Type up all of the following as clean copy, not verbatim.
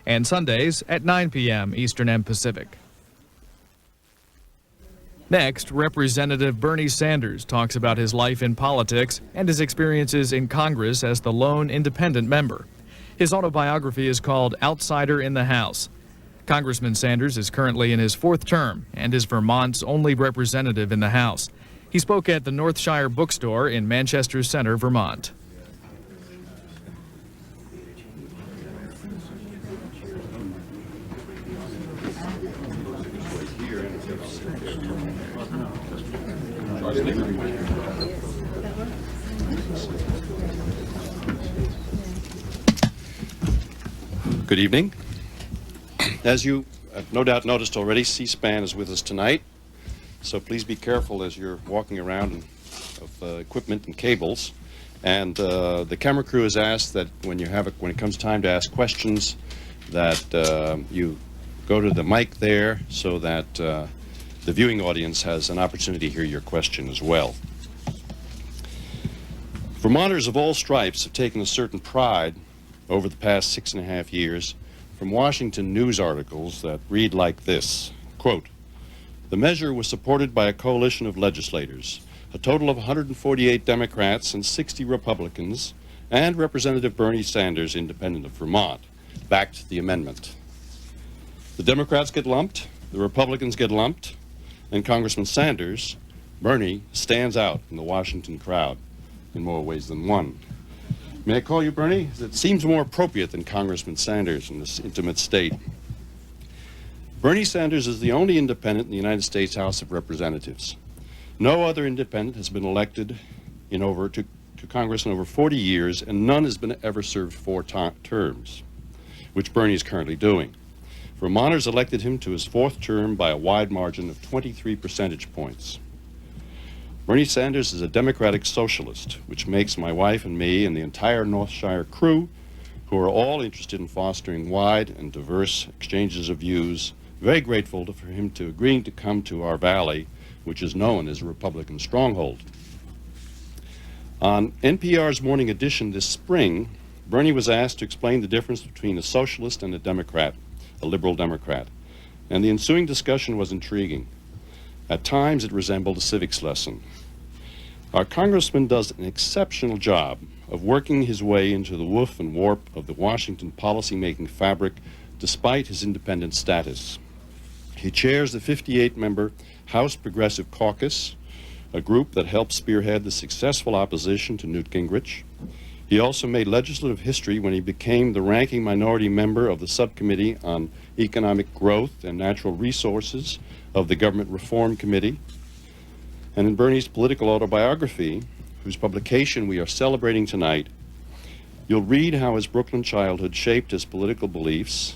and Sundays at 9 p.m. Eastern and Pacific. Next, Representative Bernie Sanders talks about his life in politics and his experiences in Congress as the lone independent member. His autobiography is called Outsider in the House. Congressman Sanders is currently in his fourth term and is Vermont's only representative in the House. He spoke at the Northshire Bookstore in Manchester Center, Vermont. Good evening. As you have no doubt noticed already, C-SPAN is with us tonight, so please be careful as you're walking around of equipment and cables. And the camera crew has asked that when it comes time to ask questions, that you go to the mic there so that the viewing audience has an opportunity to hear your question as well. Vermonters of all stripes have taken a certain pride over the past 6.5 years from Washington news articles that read like this, quote, "The measure was supported by a coalition of legislators, a total of 148 Democrats and 60 Republicans, and Representative Bernie Sanders, independent of Vermont, backed the amendment. The Democrats get lumped, the Republicans get lumped, and Congressman Sanders, Bernie, stands out in the Washington crowd in more ways than one. May I call you Bernie? It seems more appropriate than Congressman Sanders in this intimate state. Bernie Sanders is the only independent in the United States House of Representatives. No other independent has been elected to Congress in over 40 years, and none has been ever served 4 terms, which Bernie is currently doing. Vermonters elected him to his 4th term by a wide margin of 23 percentage points. Bernie Sanders is a democratic socialist, which makes my wife and me and the entire Northshire crew, who are all interested in fostering wide and diverse exchanges of views, very grateful for him to agreeing to come to our valley, which is known as a Republican stronghold. On NPR's Morning Edition this spring, Bernie was asked to explain the difference between a socialist and a Democrat, a liberal Democrat, and the ensuing discussion was intriguing. At times, it resembled a civics lesson. Our congressman does an exceptional job of working his way into the woof and warp of the Washington policy-making fabric despite his independent status. He chairs the 58-member House Progressive Caucus, a group that helped spearhead the successful opposition to Newt Gingrich. He also made legislative history when he became the ranking minority member of the Subcommittee on Economic Growth and Natural Resources of the Government Reform Committee. And in Bernie's political autobiography, whose publication we are celebrating tonight, you'll read how his Brooklyn childhood shaped his political beliefs,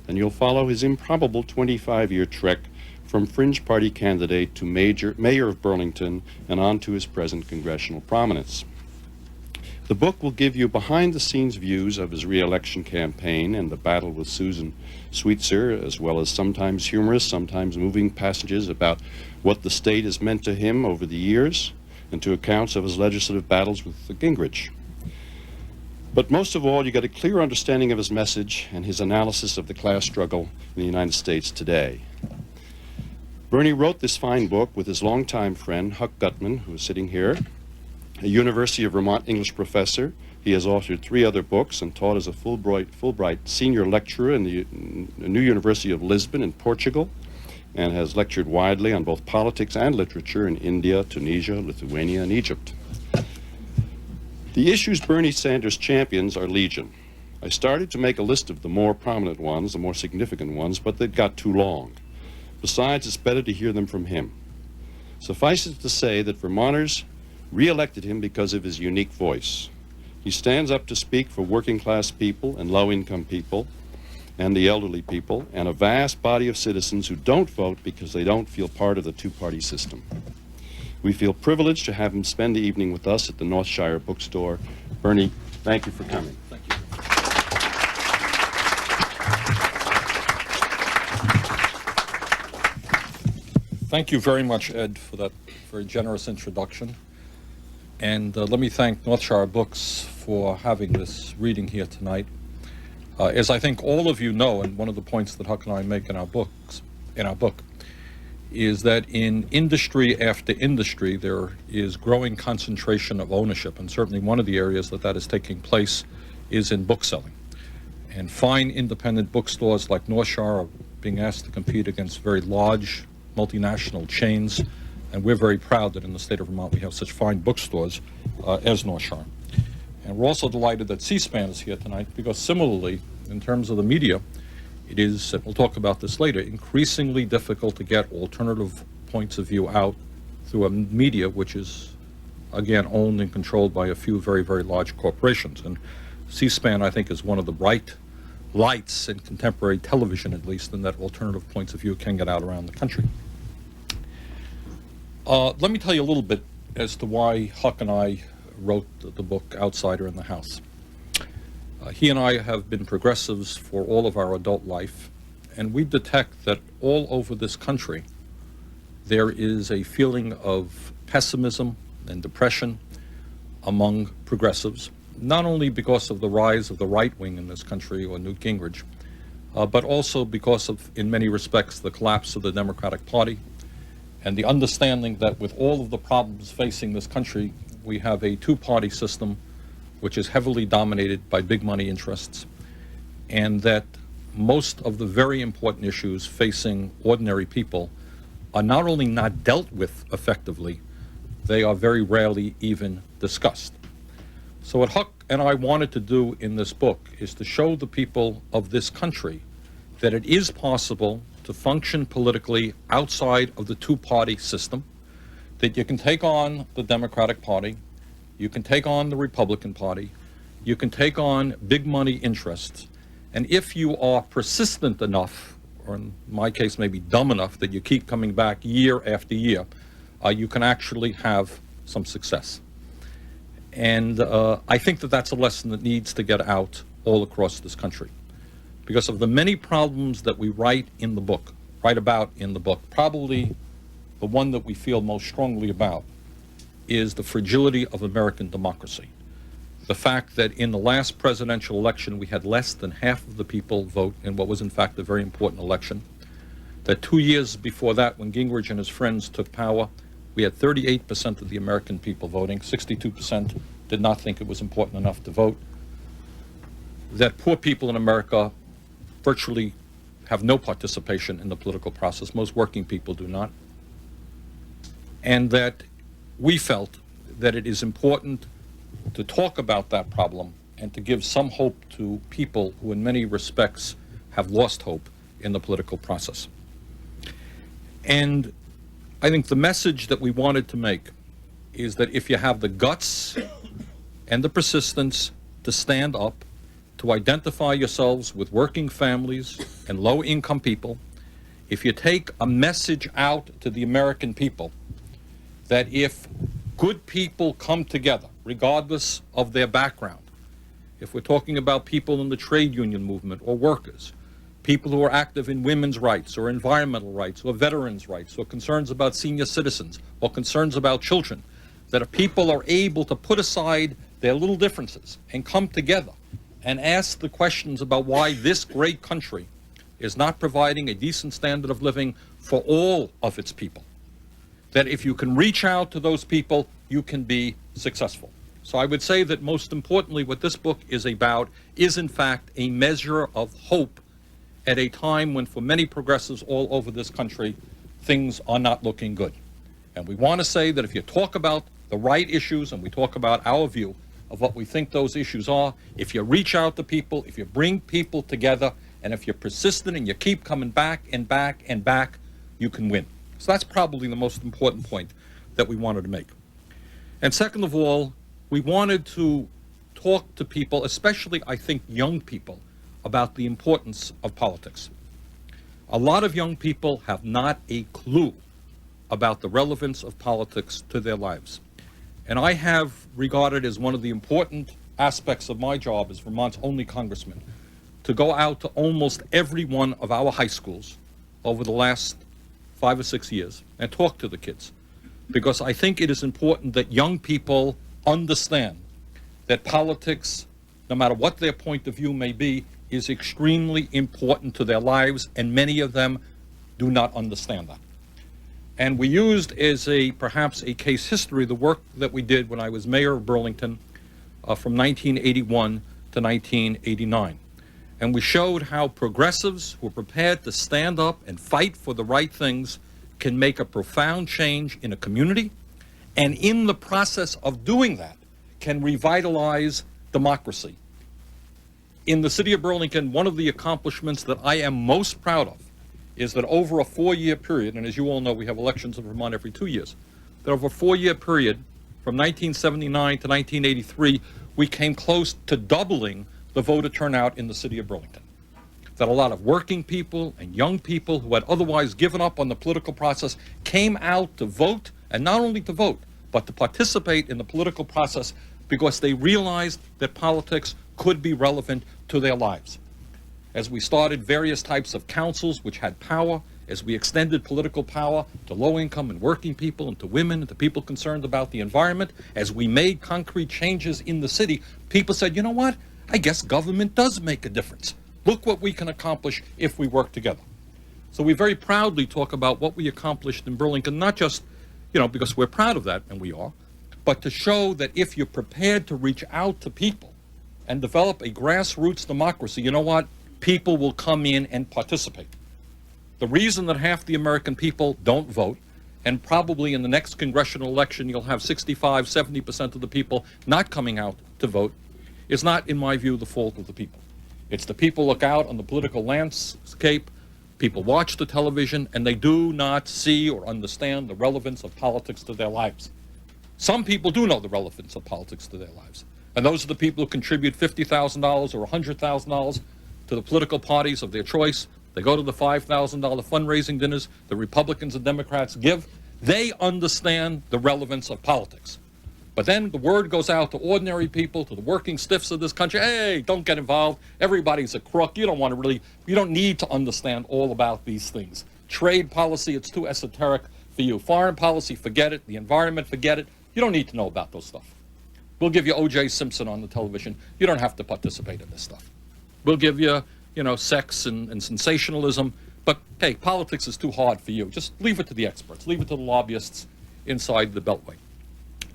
and you'll follow his improbable 25-year trek from fringe party candidate to mayor of Burlington and on to his present congressional prominence. The book will give you behind-the-scenes views of his re-election campaign and the battle with Susan Sweetser, as well as sometimes humorous, sometimes moving passages about what the state has meant to him over the years, and to accounts of his legislative battles with Gingrich. But most of all, you get a clear understanding of his message and his analysis of the class struggle in the United States today. Bernie wrote this fine book with his longtime friend, Huck Gutman, who is sitting here, a University of Vermont English professor. He has authored 3 other books and taught as a Fulbright senior lecturer in the New University of Lisbon in Portugal, and has lectured widely on both politics and literature in India, Tunisia, Lithuania, and Egypt. The issues Bernie Sanders champions are legion. I started to make a list of the more prominent ones, the more significant ones, but they got too long. Besides, it's better to hear them from him. Suffice it to say that Vermonters re-elected him because of his unique voice. He stands up to speak for working-class people and low-income people and the elderly people and a vast body of citizens who don't vote because they don't feel part of the 2-party system. We feel privileged to have him spend the evening with us at the Northshire Bookstore. Bernie, thank you for coming. Thank you. Thank you very much, Ed, for that very generous introduction. And let me thank Northshire Books for having this reading here tonight. As I think all of you know, and one of the points that Huck and I make in our book, is that in industry after industry, there is growing concentration of ownership, and certainly one of the areas that is taking place is in bookselling. And fine independent bookstores like North Shore are being asked to compete against very large multinational chains, and we're very proud that in the state of Vermont we have such fine bookstores as North Shore. And we're also delighted that C-SPAN is here tonight, because similarly, in terms of the media, it is, and we'll talk about this later, increasingly difficult to get alternative points of view out through a media which is, again, owned and controlled by a few very, very large corporations. And C-SPAN, I think, is one of the bright lights in contemporary television, at least, in that alternative points of view can get out around the country. Let me tell you a little bit as to why Huck and I wrote the book Outsider in the House. He and I have been progressives for all of our adult life, and we detect that all over this country there is a feeling of pessimism and depression among progressives, not only because of the rise of the right wing in this country or Newt Gingrich, but also because of, in many respects, the collapse of the Democratic Party and the understanding that with all of the problems facing this country, we have a two-party system which is heavily dominated by big money interests, and that most of the very important issues facing ordinary people are not only not dealt with effectively, they are very rarely even discussed. So what Huck and I wanted to do in this book is to show the people of this country that it is possible to function politically outside of the two-party system, that you can take on the Democratic Party, you can take on the Republican Party, you can take on big money interests, and if you are persistent enough, or in my case maybe dumb enough that you keep coming back year after year, you can actually have some success. And I think that that's a lesson that needs to get out all across this country. Because of the many problems that we write about in the book, probably the one that we feel most strongly about is the fragility of American democracy. The fact that in the last presidential election we had less than half of the people vote in what was in fact a very important election. That 2 years before that, when Gingrich and his friends took power, we had 38% of the American people voting, 62% did not think it was important enough to vote. That poor people in America virtually have no participation in the political process. Most working people do not. And that we felt that it is important to talk about that problem and to give some hope to people who in many respects have lost hope in the political process. And I think the message that we wanted to make is that if you have the guts and the persistence to stand up, to identify yourselves with working families and low-income people, if you take a message out to the American people that if good people come together, regardless of their background, if we're talking about people in the trade union movement or workers, people who are active in women's rights or environmental rights or veterans' rights or concerns about senior citizens or concerns about children, that if people are able to put aside their little differences and come together and ask the questions about why this great country is not providing a decent standard of living for all of its people, that if you can reach out to those people, you can be successful. So I would say that most importantly, what this book is about is in fact a measure of hope at a time when for many progressives all over this country, things are not looking good. And we want to say that if you talk about the right issues and we talk about our view of what we think those issues are, if you reach out to people, if you bring people together, and if you're persistent and you keep coming back and back and back, you can win. So that's probably the most important point that we wanted to make. And second of all, we wanted to talk to people, especially I think young people, about the importance of politics. A lot of young people have not a clue about the relevance of politics to their lives. And I have regarded as one of the important aspects of my job as Vermont's only congressman to go out to almost every one of our high schools over the last 5 or 6 years and talk to the kids. Because I think it is important that young people understand that politics, no matter what their point of view may be, is extremely important to their lives, and many of them do not understand that. And we used as perhaps a case history the work that we did when I was mayor of Burlington from 1981 to 1989. And we showed how progressives who are prepared to stand up and fight for the right things can make a profound change in a community, and in the process of doing that can revitalize democracy. In the city of Burlington, one of the accomplishments that I am most proud of is that over a 4-year period, and as you all know, we have elections in Vermont every 2 years, that over a 4-year period, from 1979 to 1983, we came close to doubling the voter turnout in the city of Burlington. That a lot of working people and young people who had otherwise given up on the political process came out to vote, and not only to vote, but to participate in the political process because they realized that politics could be relevant to their lives. As we started various types of councils which had power, as we extended political power to low-income and working people and to women and to people concerned about the environment, as we made concrete changes in the city, people said, you know what, I guess government does make a difference. Look what we can accomplish if we work together. So we very proudly talk about what we accomplished in Burlington, not just, because we're proud of that, and we are, but to show that if you're prepared to reach out to people and develop a grassroots democracy, you know what? People will come in and participate. The reason that half the American people don't vote, and probably in the next congressional election you'll have 65, 70% of the people not coming out to vote, is not, in my view, the fault of the people. It's the people look out on the political landscape, people watch the television, and they do not see or understand the relevance of politics to their lives. Some people do know the relevance of politics to their lives, and those are the people who contribute $50,000 or $100,000 to the political parties of their choice. They go to the $5,000 fundraising dinners the Republicans and Democrats give. They understand the relevance of politics. But then the word goes out to ordinary people, to the working stiffs of this country, hey, don't get involved. Everybody's a crook. You don't need to understand all about these things. Trade policy, it's too esoteric for you. Foreign policy, forget it. The environment, forget it. You don't need to know about those stuff. We'll give you O.J. Simpson on the television. You don't have to participate in this stuff. We'll give you, sex and sensationalism. But, hey, politics is too hard for you. Just leave it to the experts. Leave it to the lobbyists inside the Beltway.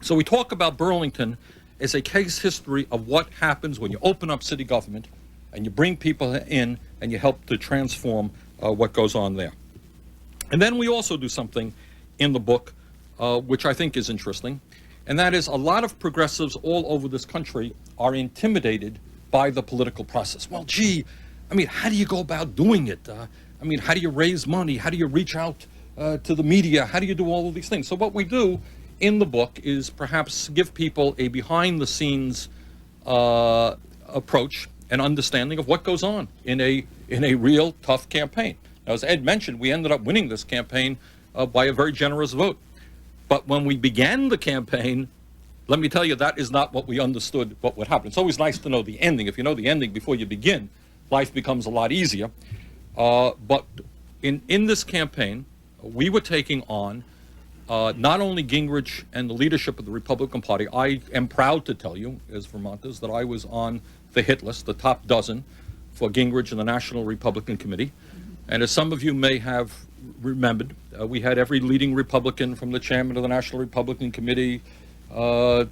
So we talk about Burlington as a case history of what happens when you open up city government and you bring people in and you help to transform what goes on there. And then we also do something in the book which I think is interesting, and that is a lot of progressives all over this country are intimidated by the political process. Well, gee, how do you go about doing it? How do you raise money? How do you reach out to the media? How do you do all of these things? So what we do in the book is perhaps give people a behind-the-scenes approach and understanding of what goes on in a real tough campaign. Now, as Ed mentioned, we ended up winning this campaign by a very generous vote. But when we began the campaign, let me tell you, that is not what we understood what would happen. It's always nice to know the ending. If you know the ending before you begin, life becomes a lot easier. But in this campaign, we were taking on not only Gingrich and the leadership of the Republican Party. I am proud to tell you, as Vermonters, that I was on the hit list, the top dozen, for Gingrich and the National Republican Committee. And as some of you may have remembered, we had every leading Republican, from the chairman of the National Republican Committee to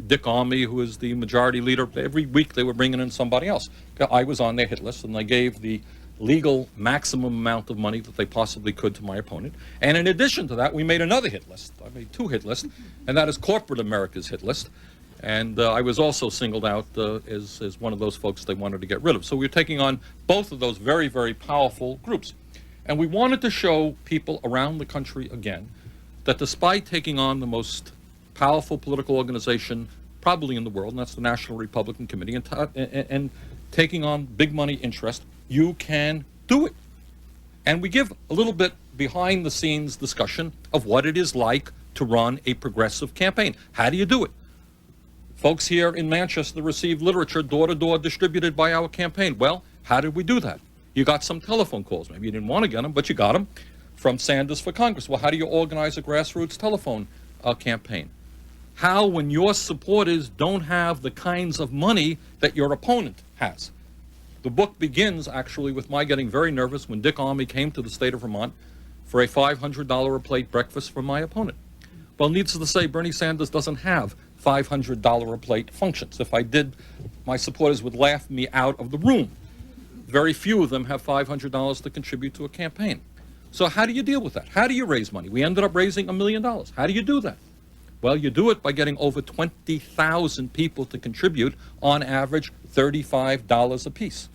Dick Armey, who is the majority leader. Every week they were bringing in somebody else. I was on their hit list, and they gave the legal maximum amount of money that they possibly could to my opponent. And in addition to that, we made another hit list. I made 2 hit lists, and that is corporate America's hit list. And I was also singled out as one of those folks they wanted to get rid of. So we were taking on both of those very, very powerful groups. And we wanted to show people around the country again that despite taking on the most powerful political organization probably in the world, and that's the National Republican Committee, and taking on big money interest, you can do it. And we give a little bit behind the scenes discussion of what it is like to run a progressive campaign. How do you do it? Folks here in Manchester received literature door-to-door distributed by our campaign. Well, how did we do that? You got some telephone calls. Maybe you didn't want to get them, but you got them from Sanders for Congress. Well, how do you organize a grassroots telephone campaign? How, when your supporters don't have the kinds of money that your opponent has? The book begins actually with my getting very nervous when Dick Armey came to the state of Vermont for a $500 a plate breakfast for my opponent. Well, needless to say, Bernie Sanders doesn't have $500 a plate functions. If I did, my supporters would laugh me out of the room. Very few of them have $500 to contribute to a campaign. So how do you deal with that? How do you raise money? We ended up raising $1 million. How do you do that? Well, you do it by getting over 20,000 people to contribute, on average $35 apiece.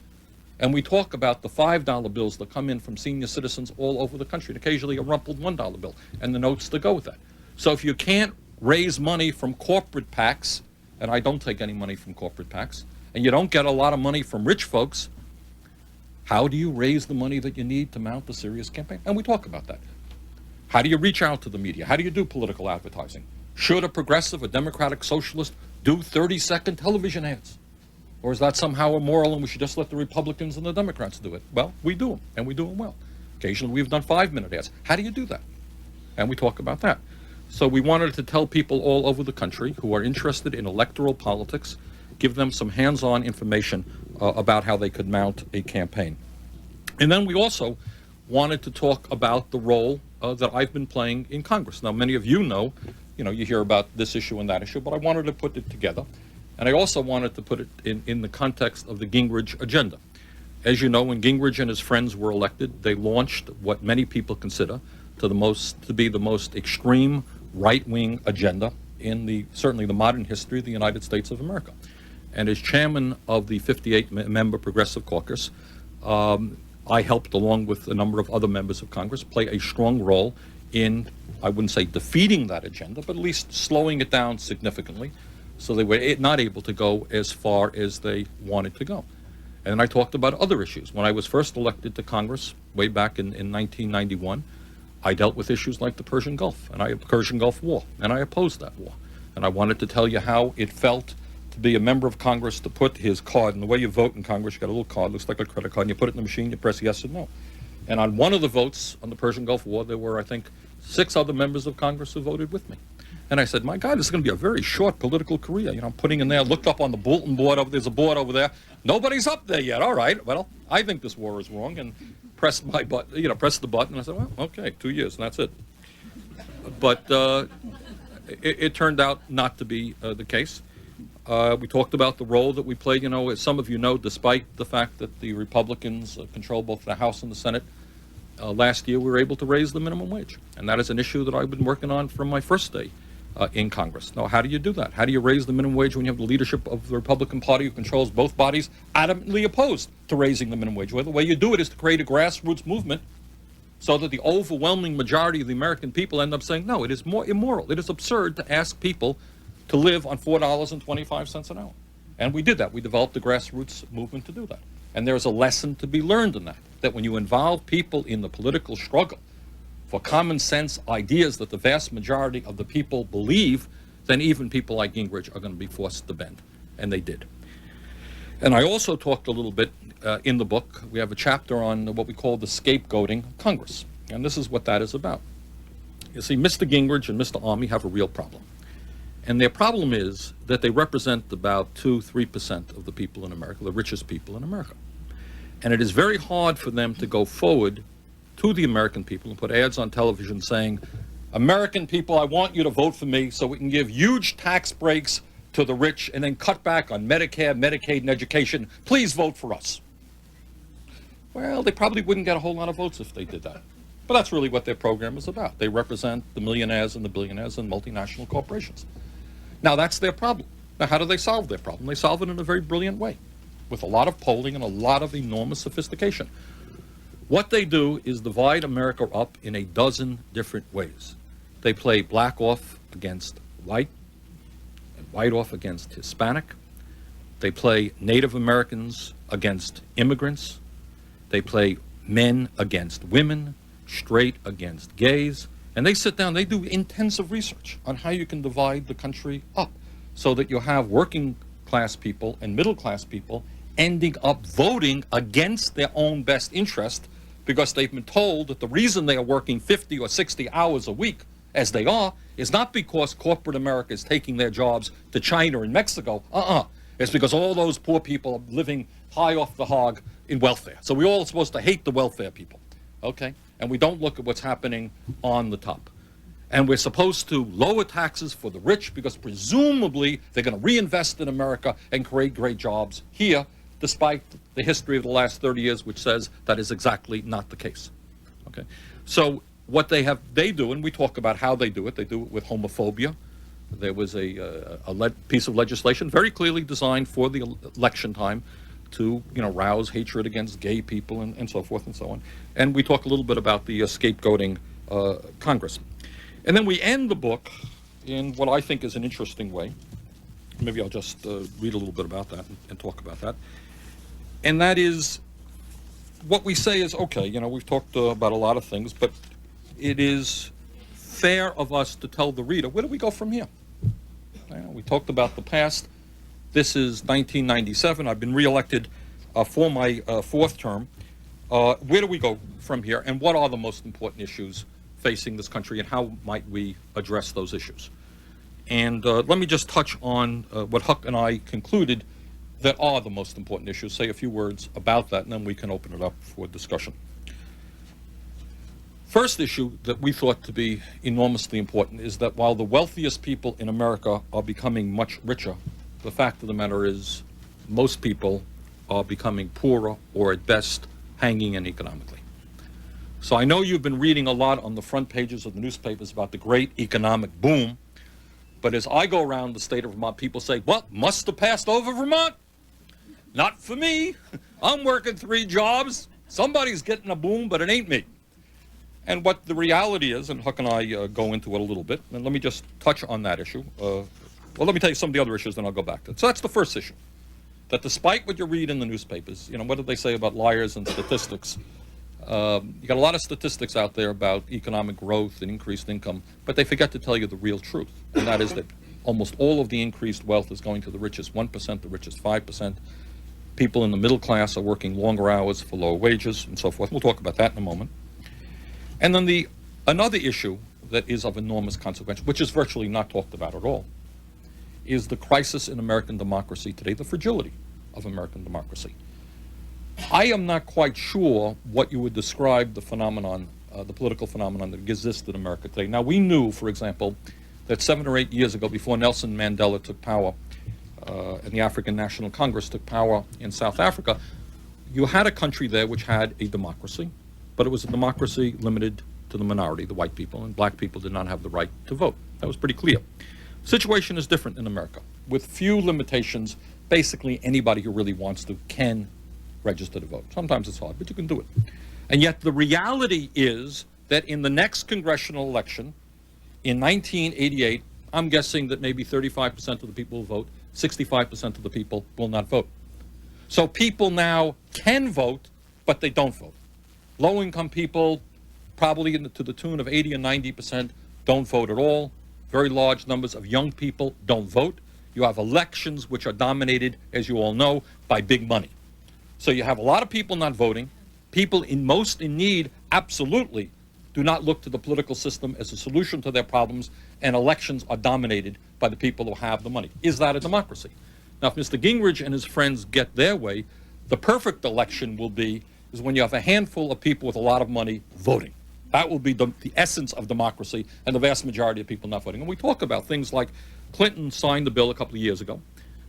And we talk about the $5 bills that come in from senior citizens all over the country, and occasionally a rumpled $1 bill, and the notes that go with that. So if you can't raise money from corporate PACs, and I don't take any money from corporate PACs, and you don't get a lot of money from rich folks, how do you raise the money that you need to mount a serious campaign? And we talk about that. How do you reach out to the media? How do you do political advertising? Should a progressive, a democratic socialist do 30-second television ads? Or is that somehow immoral and we should just let the Republicans and the Democrats do it? Well, we do them, and we do them well. Occasionally we've done 5-minute ads. How do you do that? And we talk about that. So we wanted to tell people all over the country who are interested in electoral politics, give them some hands-on information about how they could mount a campaign. And then we also wanted to talk about the role that I've been playing in Congress. Now, many of you know, you hear about this issue and that issue, but I wanted to put it together. And I also wanted to put it in the context of the Gingrich agenda. As you know, when Gingrich and his friends were elected, they launched what many people consider to be the most extreme right-wing agenda in certainly the modern history of the United States of America. And as chairman of the 58-member Progressive Caucus, I helped, along with a number of other members of Congress, play a strong role in, I wouldn't say defeating that agenda, but at least slowing it down significantly so they were not able to go as far as they wanted to go. And I talked about other issues. When I was first elected to Congress, way back in 1991, I dealt with issues like the Persian Gulf War, and I opposed that war. And I wanted to tell you how it felt to be a member of Congress, to put his card, and the way you vote in Congress, you got a little card, looks like a credit card, and you put it in the machine, you press yes or no. And on one of the votes on the Persian Gulf War, there were, I think, 6 other members of Congress who voted with me. And I said, my God, this is going to be a very short political career. I'm putting in there, looked up on the bulletin board, there's a board over there. Nobody's up there yet. All right, well, I think this war is wrong, and pressed my button, pressed the button. I said, well, okay, 2 years, and that's it. But it turned out not to be the case. We talked about the role that we played. As some of you know, despite the fact that the Republicans control both the House and the Senate, last year we were able to raise the minimum wage. And that is an issue that I've been working on from my first day in Congress. Now, how do you do that? How do you raise the minimum wage when you have the leadership of the Republican Party, who controls both bodies, adamantly opposed to raising the minimum wage? Well, the way you do it is to create a grassroots movement so that the overwhelming majority of the American people end up saying, no, it is more immoral. It is absurd to ask people to live on $4.25 an hour. And we did that. We developed a grassroots movement to do that. And there's a lesson to be learned in that when you involve people in the political struggle for common sense ideas that the vast majority of the people believe, then even people like Gingrich are going to be forced to bend. And they did. And I also talked a little bit in the book. We have a chapter on what we call the scapegoating of Congress. And this is what that is about. You see, Mr. Gingrich and Mr. Armey have a real problem. And their problem is that they represent about 2-3% of the people in America, the richest people in America. And it is very hard for them to go forward to the American people and put ads on television saying, American people, I want you to vote for me so we can give huge tax breaks to the rich and then cut back on Medicare, Medicaid, and education. Please vote for us. Well, they probably wouldn't get a whole lot of votes if they did that. But that's really what their program is about. They represent the millionaires and the billionaires and multinational corporations. Now, that's their problem. Now, how do they solve their problem? They solve it in a very brilliant way, with a lot of polling and a lot of enormous sophistication. What they do is divide America up in a dozen different ways. They play black off against white, and white off against Hispanic. They play Native Americans against immigrants. They play men against women, straight against gays. And they sit down, they do intensive research on how you can divide the country up so that you have working class people and middle class people ending up voting against their own best interest because they've been told that the reason they are working 50 or 60 hours a week, as they are, is not because corporate America is taking their jobs to China and Mexico. It's because all those poor people are living high off the hog in welfare. So we're all supposed to hate the welfare people, okay? And we don't look at what's happening on the top. And we're supposed to lower taxes for the rich because presumably they're going to reinvest in America and create great jobs here, despite the history of the last 30 years, which says that is exactly not the case. Okay, so what they do, and we talk about how they do it with homophobia. There was a piece of legislation very clearly designed for the election time to, rouse hatred against gay people and so forth and so on. And we talk a little bit about the scapegoating Congress. And then we end the book in what I think is an interesting way. Maybe I'll just read a little bit about that and talk about that. And that is, what we say is, okay, we've talked about a lot of things, but it is fair of us to tell the reader, where do we go from here? We talked about the past. This is 1997. I've been reelected for my fourth term. Where do we go from here, and what are the most important issues facing this country, and how might we address those issues? And let me just touch on what Huck and I concluded that are the most important issues, say a few words about that, and then we can open it up for discussion. First issue that we thought to be enormously important is that while the wealthiest people in America are becoming much richer, the fact of the matter is most people are becoming poorer, or at best hanging in economically. So I know you've been reading a lot on the front pages of the newspapers about the great economic boom, but as I go around the state of Vermont, people say, well, must have passed over Vermont. Not for me. I'm working 3 jobs. Somebody's getting a boom, but it ain't me. And what the reality is, and Huck and I go into it a little bit, and let me just touch on that issue. Well, let me tell you some of the other issues, then I'll go back to it. So that's the first issue, that despite what you read in the newspapers, what did they say about liars and statistics? You got a lot of statistics out there about economic growth and increased income, but they forget to tell you the real truth, and that is that almost all of the increased wealth is going to the richest 1%, the richest 5%. People in the middle class are working longer hours for lower wages and so forth. We'll talk about that in a moment. And then another issue that is of enormous consequence, which is virtually not talked about at all, is the crisis in American democracy today, the fragility of American democracy. I am not quite sure what you would describe the phenomenon, the political phenomenon that exists in America today. Now, we knew, for example, that 7 or 8 years ago, before Nelson Mandela took power and the African National Congress took power in South Africa, you had a country there which had a democracy, but it was a democracy limited to the minority, the white people, and black people did not have the right to vote. That was pretty clear. The situation is different in America. With few limitations, basically anybody who really wants to can register to vote. Sometimes it's hard, but you can do it. And yet the reality is that in the next congressional election, in 1988, I'm guessing that maybe 35% of the people will vote, 65% of the people will not vote. So people now can vote, but they don't vote. Low-income people, probably to the tune of 80 or 90%, don't vote at all. Very large numbers of young people don't vote. You have elections which are dominated, as you all know, by big money. So you have a lot of people not voting. People most in need absolutely do not look to the political system as a solution to their problems, and elections are dominated by the people who have the money. Is that a democracy? Now, if Mr. Gingrich and his friends get their way, the perfect election is when you have a handful of people with a lot of money voting. That will be the essence of democracy, and the vast majority of people not voting. And we talk about things like Clinton signed the bill a couple of years ago.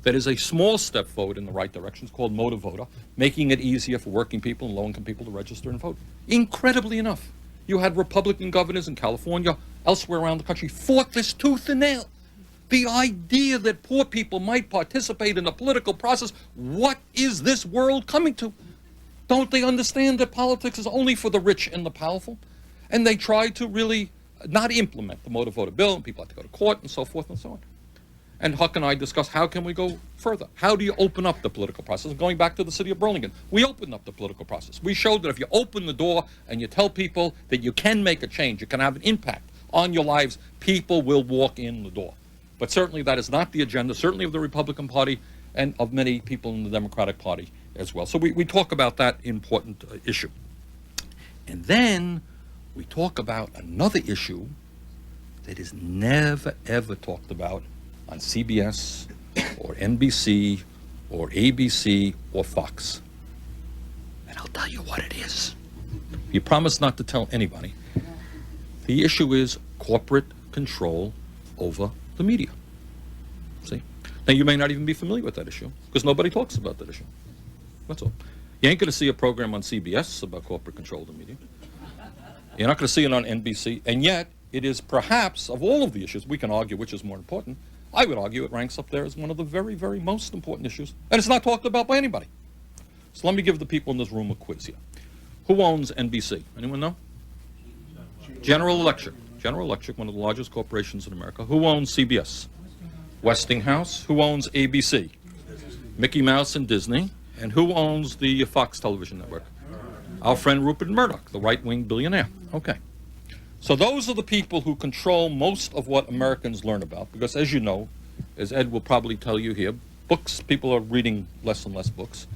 That is a small step forward in the right direction. It's called Motor Voter, making it easier for working people and low-income people to register and vote. Incredibly enough, you had Republican governors in California, elsewhere around the country, fought this tooth and nail. The idea that poor people might participate in the political process, what is this world coming to? Don't they understand that politics is only for the rich and the powerful? And they try to really not implement the Motor Voter bill, and people have to go to court and so forth and so on. And Huck and I discussed, how can we go further? How do you open up the political process? And going back to the city of Burlington, we opened up the political process. We showed that if you open the door and you tell people that you can make a change, you can have an impact on your lives, people will walk in the door. But certainly that is not the agenda, certainly of the Republican Party and of many people in the Democratic Party as well. So we talk about that important issue. And then we talk about another issue that is never, ever talked about on CBS or NBC or ABC or Fox. And I'll tell you what it is. You promise not to tell anybody. The issue is corporate control over the media. See? Now, you may not even be familiar with that issue because nobody talks about that issue. That's all. You ain't going to see a program on CBS about corporate control of the media. You're not going to see it on NBC. And yet, it is perhaps, of all of the issues, we can argue which is more important. I would argue it ranks up there as one of the very, very most important issues. And it's not talked about by anybody. So let me give the people in this room a quiz here. Who owns NBC? Anyone know? General Electric. General Electric, one of the largest corporations in America. Who owns CBS? Westinghouse. Who owns ABC? Mickey Mouse and Disney. And who owns the Fox television network? Our friend Rupert Murdoch, the right-wing billionaire. Okay. So those are the people who control most of what Americans learn about. Because as you know, as Ed will probably tell you here, books, people are reading less and less books.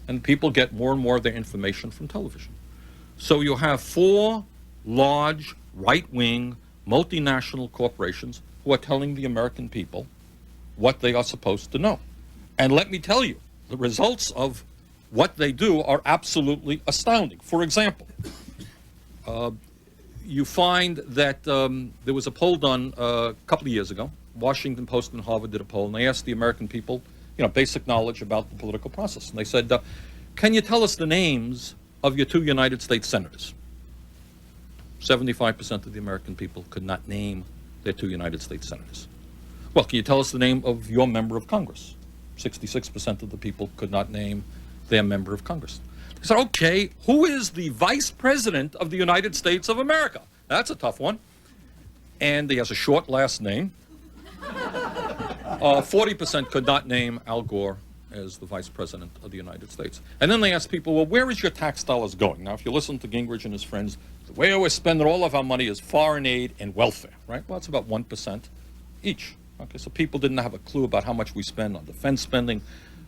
And people get more and more of their information from television. So you have four large, right-wing, multinational corporations who are telling the American people what they are supposed to know. And let me tell you, the results of what they do are absolutely astounding. For example, you find that there was a poll done a couple of years ago. Washington Post and Harvard did a poll, and they asked the American people, basic knowledge about the political process. And they said, can you tell us the names of your 2 United States senators? 75% of the American people could not name their 2 United States senators. Well, can you tell us the name of your member of Congress? 66% of the people could not name their member of Congress. They said, okay, who is the Vice President of the United States of America? That's a tough one. And he has a short last name. 40% could not name Al Gore as the Vice President of the United States. And then they asked people, well, where is your tax dollars going? Now, if you listen to Gingrich and his friends, the way we're spending all of our money is foreign aid and welfare, right? Well, that's about 1% each. Okay, so people didn't have a clue about how much we spend on defense spending,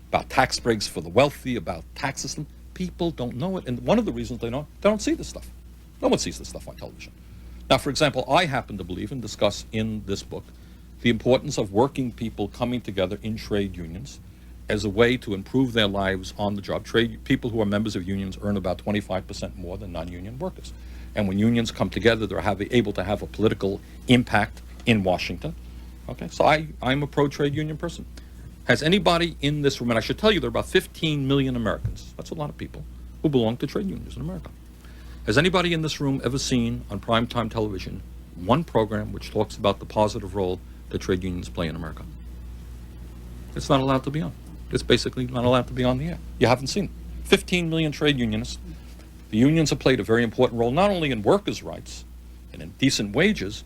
about tax breaks for the wealthy, about tax system. People don't know it, and one of the reasons they don't see this stuff. No one sees this stuff on television. Now, for example, I happen to believe and discuss in this book the importance of working people coming together in trade unions as a way to improve their lives on the job. People who are members of unions earn about 25% more than non-union workers. And when unions come together, they're able to have a political impact in Washington. Okay, so I'm a pro-trade union person. Has anybody in this room, and I should tell you there are about 15 million Americans, that's a lot of people, who belong to trade unions in America. Has anybody in this room ever seen on primetime television one program which talks about the positive role that trade unions play in America? It's not allowed to be on. It's basically not allowed to be on the air. You haven't seen it. 15 million trade unionists. The unions have played a very important role, not only in workers' rights and in decent wages,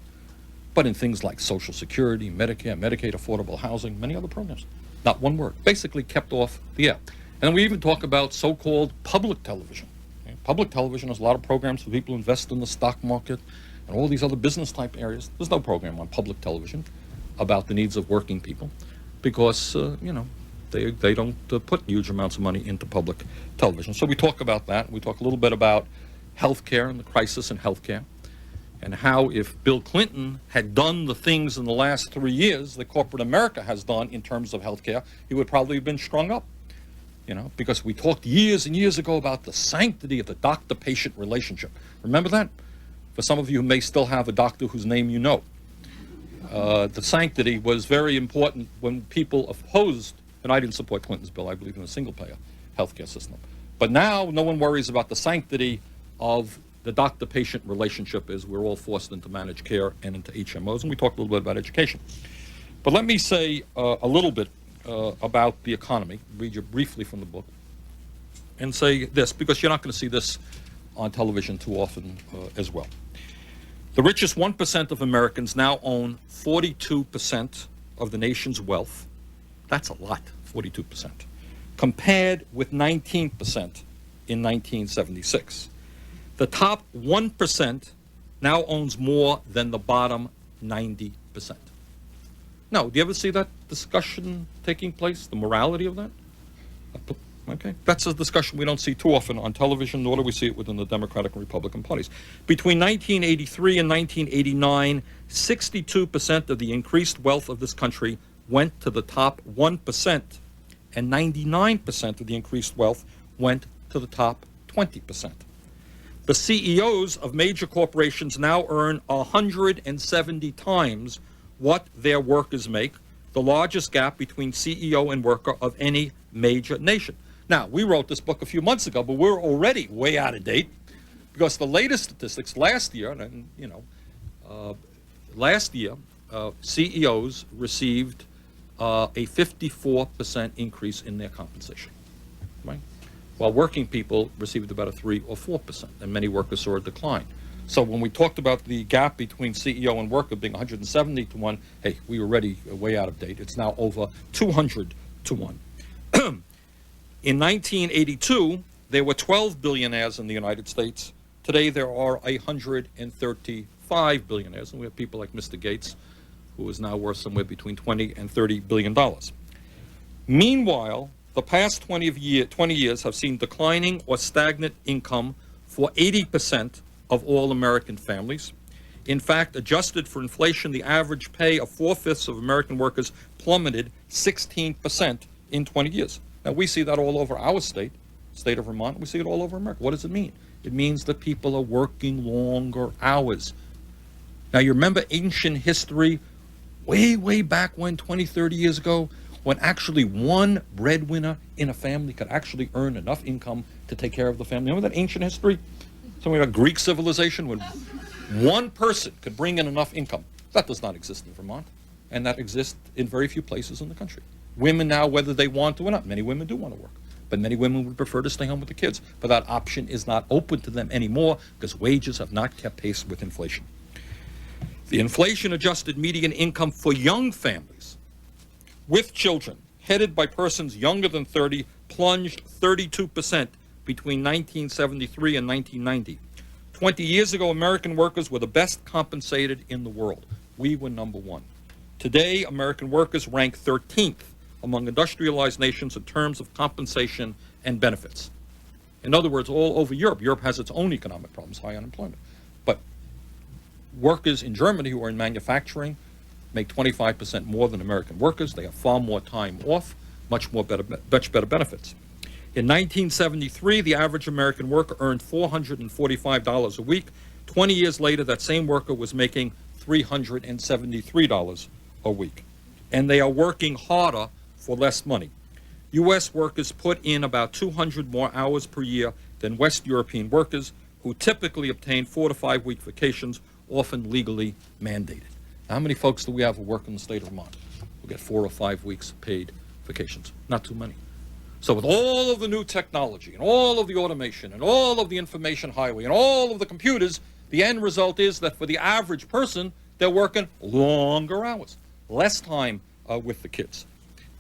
but in things like Social Security, Medicare, Medicaid, affordable housing, many other programs. Not one word. Basically kept off the air. And then we even talk about so-called public television. Okay? Public television has a lot of programs for people who invest in the stock market and all these other business-type areas. There's no program on public television about the needs of working people because, they don't put huge amounts of money into public television. So we talk about that. We talk a little bit about health care and the crisis in health care, and how if Bill Clinton had done the things in the last 3 years that corporate America has done in terms of health care, he would probably have been strung up, because we talked years and years ago about the sanctity of the doctor-patient relationship. Remember that? For some of you who may still have a doctor whose name you know. The sanctity was very important when people opposed, and I didn't support Clinton's bill, I believe in a single-payer health care system. But now no one worries about the sanctity of the doctor-patient relationship as we're all forced into managed care and into HMOs, and we talked a little bit about education. But let me say a little bit about the economy, read you briefly from the book, and say this, because you're not going to see this on television too often as well. The richest 1% of Americans now own 42% of the nation's wealth. That's a lot, 42%, compared with 19% in 1976. The top 1% now owns more than the bottom 90%. Now, do you ever see that discussion taking place, the morality of that? Okay, that's a discussion we don't see too often on television, nor do we see it within the Democratic and Republican parties. Between 1983 and 1989, 62% of the increased wealth of this country went to the top 1%. and 99% of the increased wealth went to the top 20%. The CEOs of major corporations now earn 170 times what their workers make, the largest gap between CEO and worker of any major nation. Now, we wrote this book a few months ago, but we're already way out of date because the latest statistics last year, CEOs received a 54% increase in their compensation, right? While working people received about a 3 or 4%, and many workers saw a decline. So when we talked about the gap between CEO and worker being 170 to 1, hey, we were already way out of date. It's now over 200 to 1. In 1982, there were 12 billionaires in the United States. Today, there are 135 billionaires, and we have people like Mr. Gates, who is now worth somewhere between $20 and $30 billion. Meanwhile, the past 20 years have seen declining or stagnant income for 80% of all American families. In fact, adjusted for inflation, the average pay of 4/5 of American workers plummeted 16% in 20 years. Now, we see that all over our state of Vermont. We see it all over America. What does it mean? It means that people are working longer hours. Now, you remember ancient history, way back when, 20, 30 years ago, when actually one breadwinner in a family could actually earn enough income to take care of the family. Remember that ancient history? Something about Greek civilization, when one person could bring in enough income. That does not exist in Vermont, and that exists in very few places in the country. Women now, whether they want to or not, many women do want to work, but many women would prefer to stay home with the kids. But that option is not open to them anymore because wages have not kept pace with inflation. The inflation-adjusted median income for young families with children, headed by persons younger than 30, plunged 32% between 1973 and 1990. 20 years ago, American workers were the best compensated in the world. We were number one. Today, American workers rank 13th among industrialized nations in terms of compensation and benefits. In other words, all over Europe, Europe has its own economic problems, high unemployment. But workers in Germany who are in manufacturing make 25% more than American workers. They have far more time off, much better benefits. In 1973, the average American worker earned $445 a week. 20 years later, that same worker was making $373 a week. And they are working harder for less money. U.S. workers put in about 200 more hours per year than West European workers, who typically obtain 4 to 5 week vacations, often legally mandated. Now, how many folks do we have who work in the state of Vermont who get 4 or 5 weeks paid vacations? Not too many. So with all of the new technology and all of the automation and all of the information highway and all of the computers, the end result is that for the average person, they're working longer hours, less time with the kids.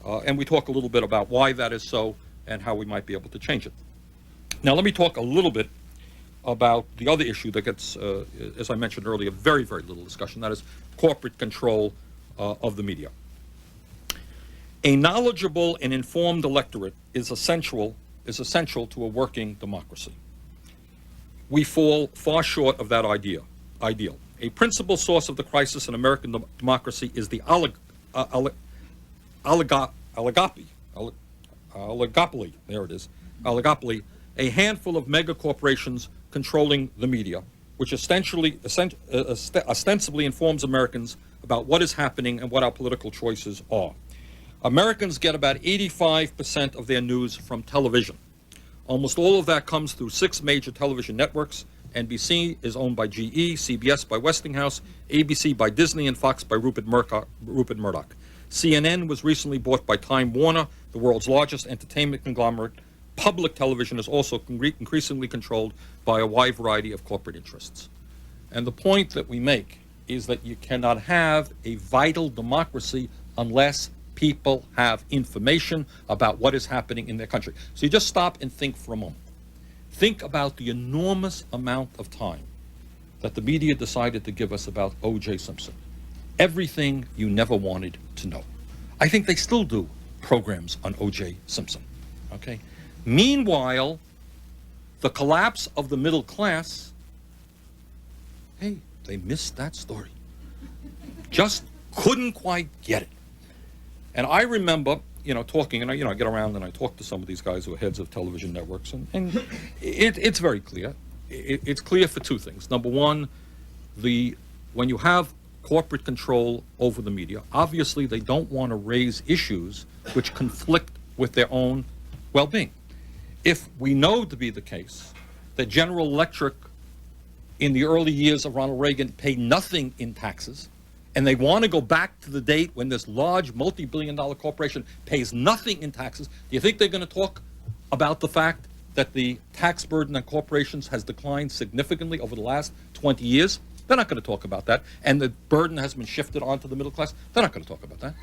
And we talk a little bit about why that is so and how we might be able to change it. Now, let me talk a little bit about the other issue that gets, as I mentioned earlier, very, very little discussion. That is corporate control of the media. A knowledgeable and informed electorate is essential to a working democracy. We fall far short of that ideal. A principal source of the crisis in American democracy is the oligopoly. There it is. Oligopoly. A handful of mega corporations controlling the media, which ostensibly informs Americans about what is happening and what our political choices are. Americans get about 85% of their news from television. Almost all of that comes through 6 major television networks. NBC is owned by GE, CBS by Westinghouse, ABC by Disney, and Fox by Rupert Murdoch. CNN was recently bought by Time Warner, the world's largest entertainment conglomerate. Public television is also increasingly controlled by a wide variety of corporate interests. And the point that we make is that you cannot have a vital democracy unless people have information about what is happening in their country. So you just stop and think for a moment. Think about the enormous amount of time that the media decided to give us about O.J. Simpson. Everything you never wanted to know. I think they still do programs on O.J. Simpson. Okay? Meanwhile, the collapse of the middle class, hey, they missed that story. Just couldn't quite get it. And I remember talking, and I get around and I talk to some of these guys who are heads of television networks, and it's very clear. It's clear for two things. Number one, when you have corporate control over the media, obviously they don't want to raise issues which conflict with their own well-being. If we know to be the case that General Electric in the early years of Ronald Reagan paid nothing in taxes, and they want to go back to the date when this large multi-billion-dollar corporation pays nothing in taxes, do you think they're going to talk about the fact that the tax burden on corporations has declined significantly over the last 20 years? They're not going to talk about that. And the burden has been shifted onto the middle class. They're not going to talk about that.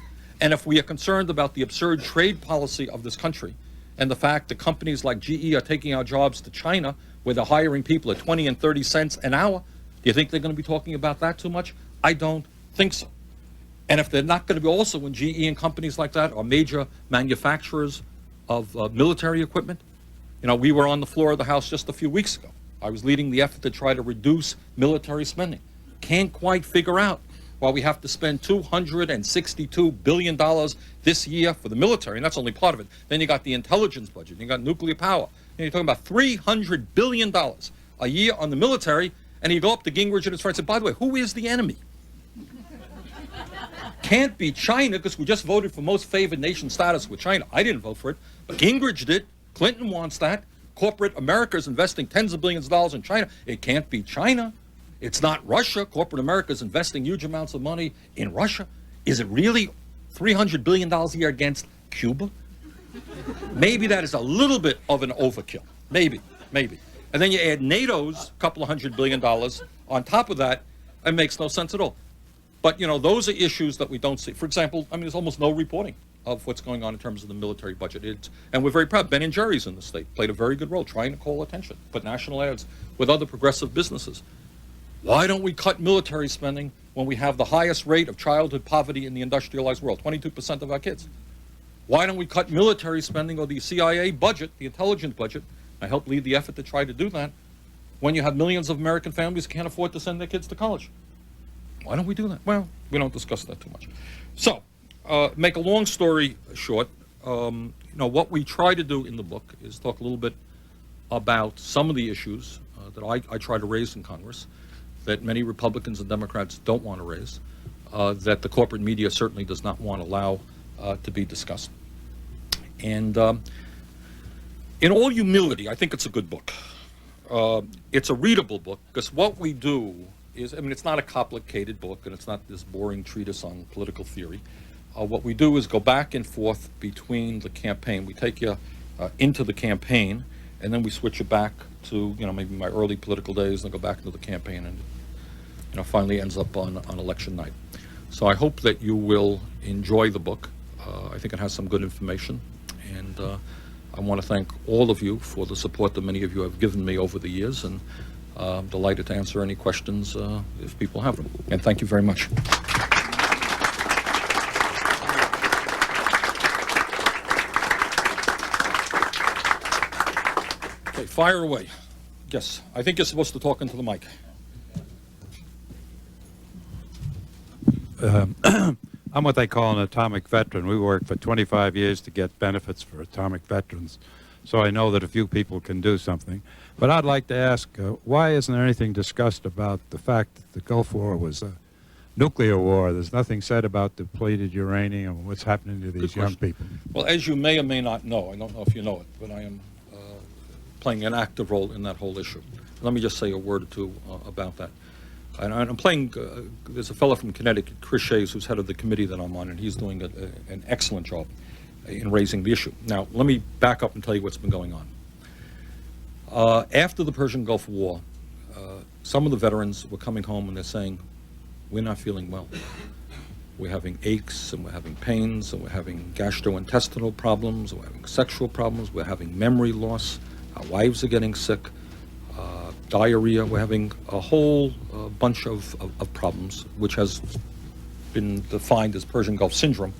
And if we are concerned about the absurd trade policy of this country and the fact that companies like GE are taking our jobs to China where they're hiring people at 20 and 30 cents an hour, do you think they're going to be talking about that too much? I don't think so. And if they're not going to be also, when GE and companies like that are major manufacturers of military equipment, we were on the floor of the House just a few weeks ago. I was leading the effort to try to reduce military spending. Can't quite figure out why we have to spend $262 billion this year for the military, and that's only part of it. Then you got the intelligence budget, you got nuclear power, and you're talking about $300 billion a year on the military, and you go up to Gingrich and his friends and say, by the way, who is the enemy? Can't be China, because we just voted for most favored nation status with China. I didn't vote for it, but Gingrich did. Clinton wants that. Corporate America is investing tens of billions of dollars in China. It can't be China. It's not Russia. Corporate America is investing huge amounts of money in Russia. Is it really $300 billion a year against Cuba? Maybe that is a little bit of an overkill. Maybe. And then you add NATO's couple of $100 billion on top of that, it makes no sense at all. But, those are issues that we don't see. For example, there's almost no reporting of what's going on in terms of the military budget. And we're very proud. Ben & Jerry's in the state played a very good role trying to call attention, put national ads with other progressive businesses. Why don't we cut military spending when we have the highest rate of childhood poverty in the industrialized world, 22% of our kids? Why don't we cut military spending or the CIA budget, the intelligence budget? I helped lead the effort to try to do that when you have millions of American families who can't afford to send their kids to college. Why don't we do that? Well, we don't discuss that too much. So, make a long story short, what we try to do in the book is talk a little bit about some of the issues that I try to raise in Congress that many Republicans and Democrats don't want to raise, that the corporate media certainly does not want to allow to be discussed. And in all humility, I think it's a good book. It's a readable book because what we do is, it's not a complicated book and it's not this boring treatise on political theory. What we do is go back and forth between the campaign. We take you into the campaign, and then we switch it back to, maybe my early political days, and then go back into the campaign, and finally ends up on election night. So I hope that you will enjoy the book. I think it has some good information, and I want to thank all of you for the support that many of you have given me over the years, and I'm delighted to answer any questions if people have them. And thank you very much. Okay, fire away. Yes, I think you're supposed to talk into the mic. I'm what they call an atomic veteran. We worked for 25 years to get benefits for atomic veterans, so I know that a few people can do something. But I'd like to ask, why isn't there anything discussed about the fact that the Gulf War was a nuclear war? There's nothing said about depleted uranium and what's happening to these young people. Well, as you may or may not know, I don't know if you know it, but I am playing an active role in that whole issue. Let me just say a word or two about that. And I'm playing, there's a fellow from Connecticut, Chris Shays, who's head of the committee that I'm on, and he's doing an excellent job in raising the issue. Now, let me back up and tell you what's been going on. After the Persian Gulf War, some of the veterans were coming home and they're saying, we're not feeling well. We're having aches, and we're having pains, and we're having gastrointestinal problems, and we're having sexual problems, we're having memory loss, our wives are getting sick, diarrhea, we're having a whole bunch of problems, which has been defined as Persian Gulf Syndrome.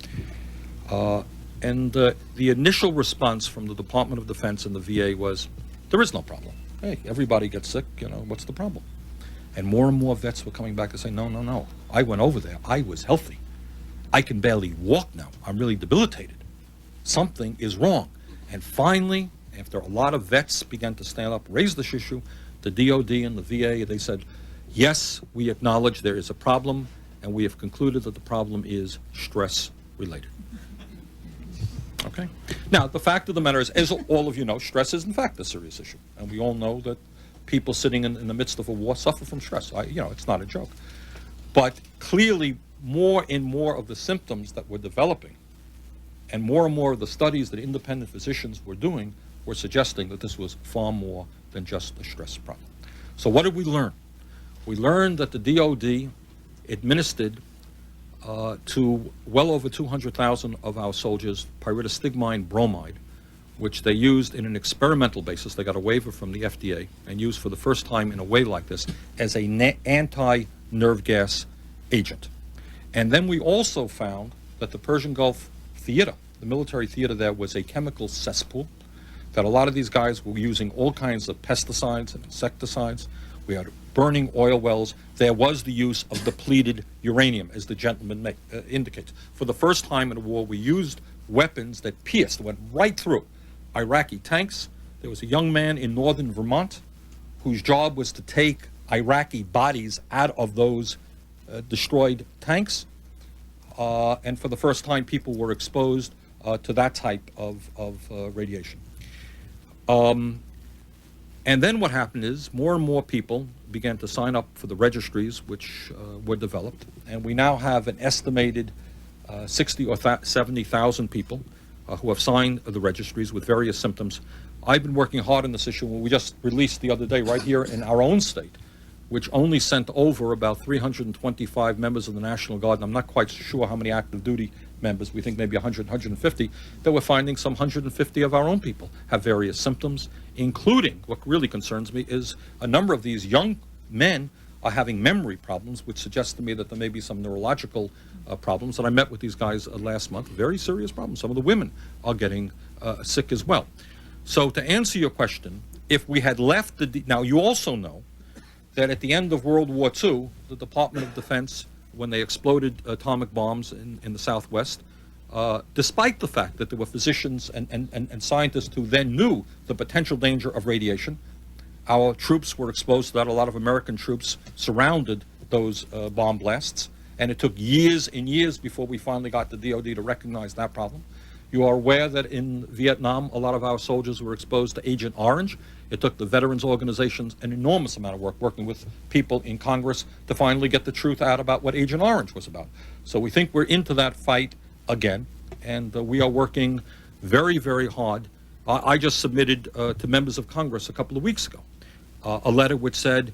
And the initial response from the Department of Defense and the VA was, there is no problem. Hey, everybody gets sick, what's the problem? And more vets were coming back to say, no, I went over there, I was healthy. I can barely walk now, I'm really debilitated. something is wrong. And finally, after a lot of vets began to stand up, raise this issue, the DOD and the VA, they said, yes, we acknowledge there is a problem, and we have concluded that the problem is stress-related. Okay? Now, the fact of the matter is, as all of you know, stress is in fact a serious issue. And we all know that people sitting in the midst of a war suffer from stress. It's not a joke. But clearly, more and more of the symptoms that were developing and more of the studies that independent physicians were doing were suggesting that this was far more than just a stress problem. So what did we learn? We learned that the DOD administered to well over 200,000 of our soldiers pyridostigmine bromide, which they used in an experimental basis. They got a waiver from the FDA and used for the first time in a way like this as a anti-nerve gas agent. And then we also found that the Persian Gulf theater, the military theater there, was a chemical cesspool, that a lot of these guys were using all kinds of pesticides and insecticides. We had burning oil wells. There was the use of depleted uranium, as the gentleman indicates. For the first time in a war, we used weapons that pierced, went right through Iraqi tanks. There was a young man in northern Vermont whose job was to take Iraqi bodies out of those destroyed tanks. And for the first time, people were exposed to that type of radiation. And then what happened is more and more people began to sign up for the registries which were developed. And we now have an estimated 60 or 70,000 people who have signed the registries with various symptoms. I've been working hard on this issue. We just released the other day right here in our own state, which only sent over about 325 members of the National Guard, and I'm not quite sure how many active duty members, we think maybe 100, 150, that we're finding some 150 of our own people have various symptoms, including, what really concerns me, is a number of these young men are having memory problems, which suggests to me that there may be some neurological problems. And I met with these guys last month, very serious problems. Some of the women are getting sick as well. So to answer your question, if we had left now you also know that at the end of World War II, the Department of Defense, when they exploded atomic bombs in the Southwest, despite the fact that there were physicians and scientists who then knew the potential danger of radiation, our troops were exposed to that. A lot of American troops surrounded those bomb blasts, and it took years and years before we finally got the DOD to recognize that problem. You are aware that in Vietnam, a lot of our soldiers were exposed to Agent Orange. It took the veterans organizations an enormous amount of work working with people in Congress to finally get the truth out about what Agent Orange was about. So we think we're into that fight again, and we are working very, very hard. I just submitted to members of Congress a couple of weeks ago a letter which said,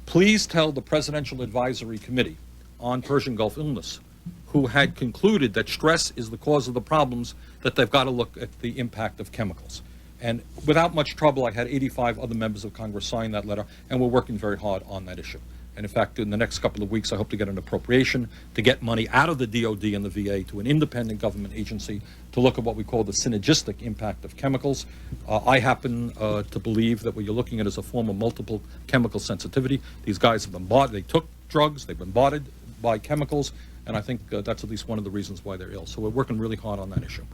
please tell the Presidential Advisory Committee on Persian Gulf illness, who had concluded that stress is the cause of the problems, that they've got to look at the impact of chemicals. And without much trouble, I had 85 other members of Congress sign that letter, and we're working very hard on that issue. And in fact, in the next couple of weeks, I hope to get an appropriation to get money out of the DOD and the VA to an independent government agency to look at what we call the synergistic impact of chemicals. I happen to believe that what you're looking at is a form of multiple chemical sensitivity. These guys have been they took drugs, they've been bombarded by chemicals, and I think that's at least one of the reasons why they're ill. So we're working really hard on that issue.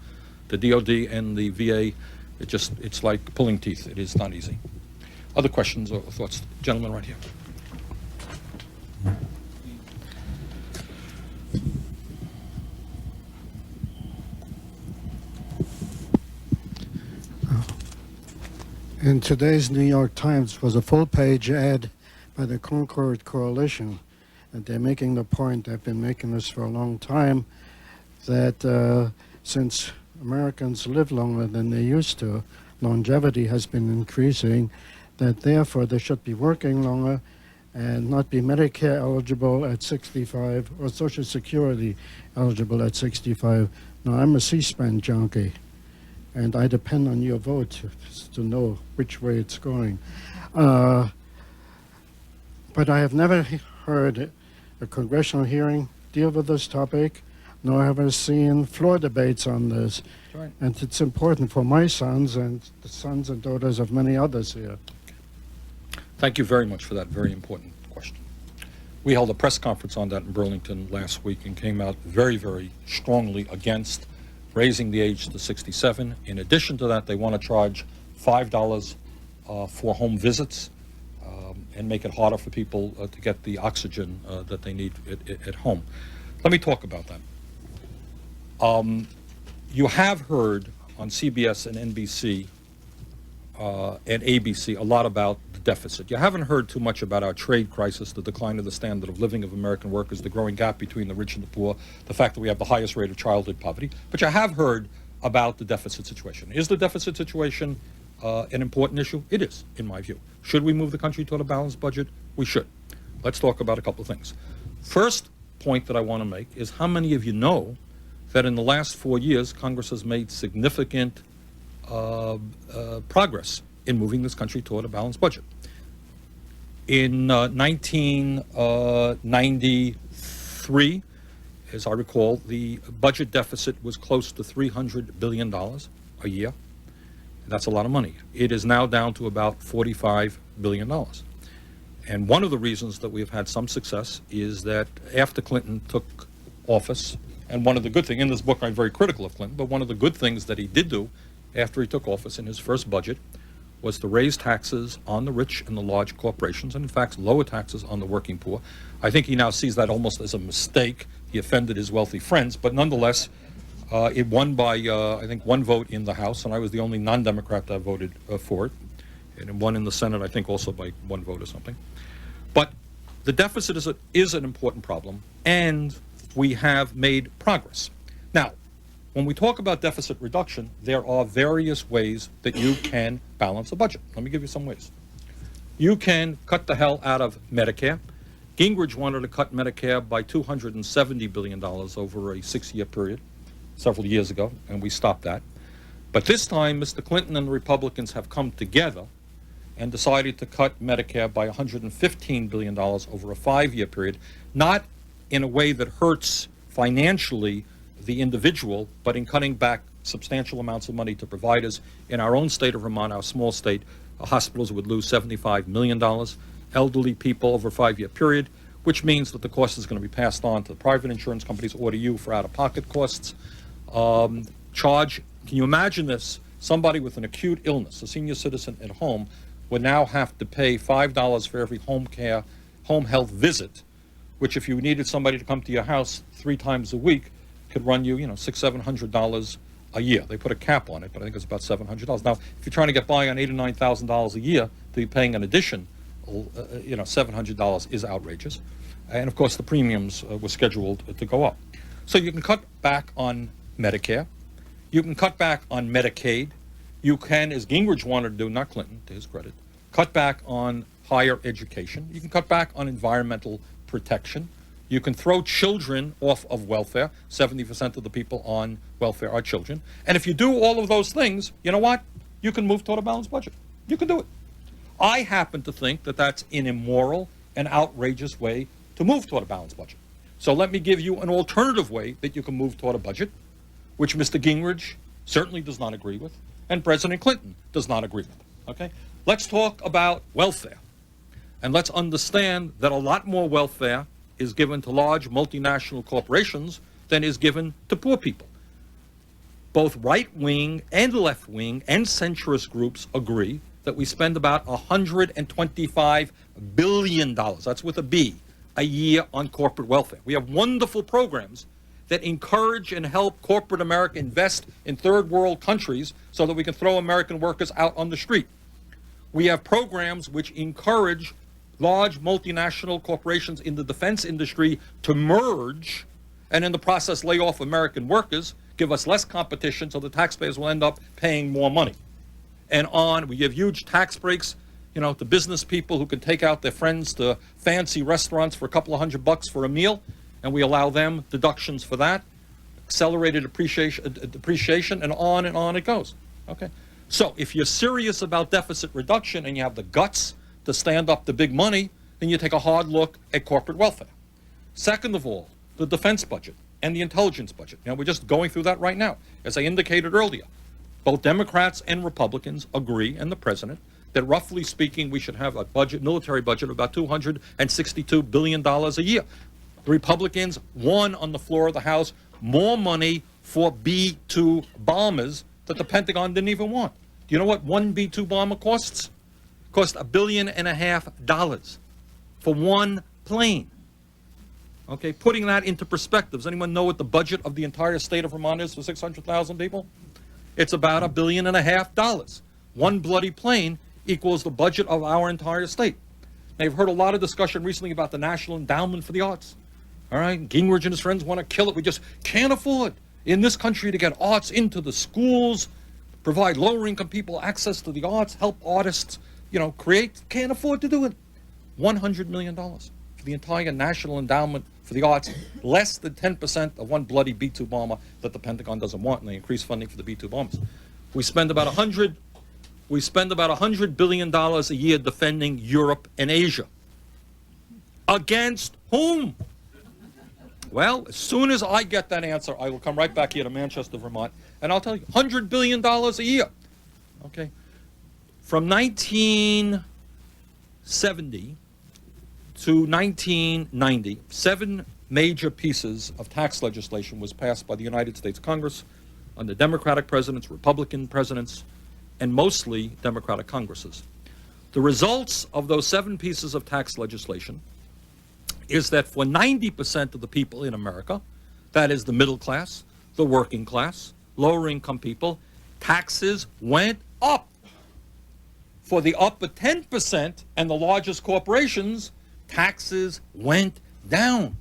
The DOD and the VA, it's like pulling teeth. It is not easy. Other questions or thoughts? Gentleman right here. In today's New York Times was a full-page ad by the Concord Coalition, and they're making the point, they've been making this for a long time, that since Americans live longer than they used to, longevity has been increasing, that therefore they should be working longer and not be Medicare eligible at 65 or Social Security eligible at 65. Now, I'm a C-SPAN junkie, and I depend on your vote to know which way it's going. But I have never heard a congressional hearing deal with this topic, nor have I seen floor debates on this. Right. And it's important for my sons and the sons and daughters of many others here. Thank you very much for that very important question. We held a press conference on that in Burlington last week and came out very, very strongly against raising the age to 67. In addition to that, they want to charge $5 for home visits and make it harder for people to get the oxygen that they need at home. Let me talk about that. You have heard on CBS and NBC and ABC a lot about the deficit. You haven't heard too much about our trade crisis, the decline of the standard of living of American workers, the growing gap between the rich and the poor, the fact that we have the highest rate of childhood poverty. But you have heard about the deficit situation. Is the deficit situation an important issue? It is, in my view. Should we move the country toward a balanced budget? We should. Let's talk about a couple of things. First point that I want to make is how many of you know that in the last 4 years, Congress has made significant progress in moving this country toward a balanced budget. In 1993, as I recall, the budget deficit was close to $300 billion a year. That's a lot of money. It is now down to about $45 billion. And one of the reasons that we've had some success is that after Clinton took office, and one of the good things, in this book I'm very critical of Clinton, but one of the good things that he did do after he took office in his first budget was to raise taxes on the rich and the large corporations, and in fact lower taxes on the working poor. I think he now sees that almost as a mistake. He offended his wealthy friends, but nonetheless, it won by, I think, one vote in the House, and I was the only non-Democrat that voted for it. And it won in the Senate, I think, also by one vote or something. But the deficit is an important problem, and we have made progress. Now, when we talk about deficit reduction, there are various ways that you can balance a budget. Let me give you some ways. You can cut the hell out of Medicare. Gingrich wanted to cut Medicare by $270 billion over a 6-year period several years ago, and we stopped that. But this time, Mr. Clinton and the Republicans have come together and decided to cut Medicare by $115 billion over a 5-year period, not in a way that hurts financially the individual, but in cutting back substantial amounts of money to providers. In our own state of Vermont, our small state, hospitals would lose $75 million, elderly people over a 5-year period, which means that the cost is going to be passed on to the private insurance companies or to you for out-of-pocket costs. Can you imagine this? Somebody with an acute illness, a senior citizen at home, would now have to pay $5 for every home health visit, which if you needed somebody to come to your house 3 times a week, could run you, $600-700 a year. They put a cap on it, but I think it's about $700. Now, if you're trying to get by on $8,000 or $9,000 a year, to be paying an addition, $700 is outrageous. And of course, the premiums were scheduled to go up. So you can cut back on Medicare. You can cut back on Medicaid. You can, as Gingrich wanted to do, not Clinton, to his credit, cut back on higher education. You can cut back on environmental protection. You can throw children off of welfare. 70% of the people on welfare are children. And if you do all of those things, you know what? You can move toward a balanced budget. You can do it. I happen to think that that's an immoral and outrageous way to move toward a balanced budget. So let me give you an alternative way that you can move toward a budget, which Mr. Gingrich certainly does not agree with, and President Clinton does not agree with. Okay? Let's talk about welfare. And let's understand that a lot more welfare is given to large multinational corporations than is given to poor people. Both right-wing and left-wing and centrist groups agree that we spend about $125 billion, that's with a B, a year on corporate welfare. We have wonderful programs that encourage and help corporate America invest in third world countries so that we can throw American workers out on the street. We have programs which encourage large multinational corporations in the defense industry to merge and in the process lay off American workers, give us less competition so the taxpayers will end up paying more money. And we give huge tax breaks, to business people who can take out their friends to fancy restaurants for a couple of $100 for a meal, and we allow them deductions for that, accelerated depreciation, and on it goes. Okay. So if you're serious about deficit reduction and you have the guts to stand up to big money, then you take a hard look at corporate welfare. Second of all, the defense budget and the intelligence budget. We're just going through that right now. As I indicated earlier, both Democrats and Republicans agree, and the president, that roughly speaking, we should have a military budget of about $262 billion a year. The Republicans won on the floor of the House more money for B-2 bombers that the Pentagon didn't even want. Do you know what one B-2 bomber costs? Cost $1.5 billion for one plane. Okay, putting that into perspective, does anyone know what the budget of the entire state of Vermont is for 600,000 people? It's about $1.5 billion. One bloody plane equals the budget of our entire state. Now, you've heard a lot of discussion recently about the National Endowment for the Arts. All right, Gingrich and his friends want to kill it. We just can't afford in this country to get arts into the schools, provide lower-income people access to the arts, help artists, create. Can't afford to do it. $100 million for the entire National Endowment for the Arts, less than 10% of one bloody B-2 bomber that the Pentagon doesn't want, and they increase funding for the B-2 bombers. We spend about $100 billion a year defending Europe and Asia. Against whom? Well, as soon as I get that answer, I will come right back here to Manchester, Vermont, and I'll tell you, $100 billion a year. Okay? From 1970 to 1990, 7 major pieces of tax legislation was passed by the United States Congress under Democratic presidents, Republican presidents, and mostly Democratic Congresses. The results of those 7 pieces of tax legislation is that for 90% of the people in America, that is the middle class, the working class, lower income people, taxes went up. For the upper 10% and the largest corporations, taxes went down.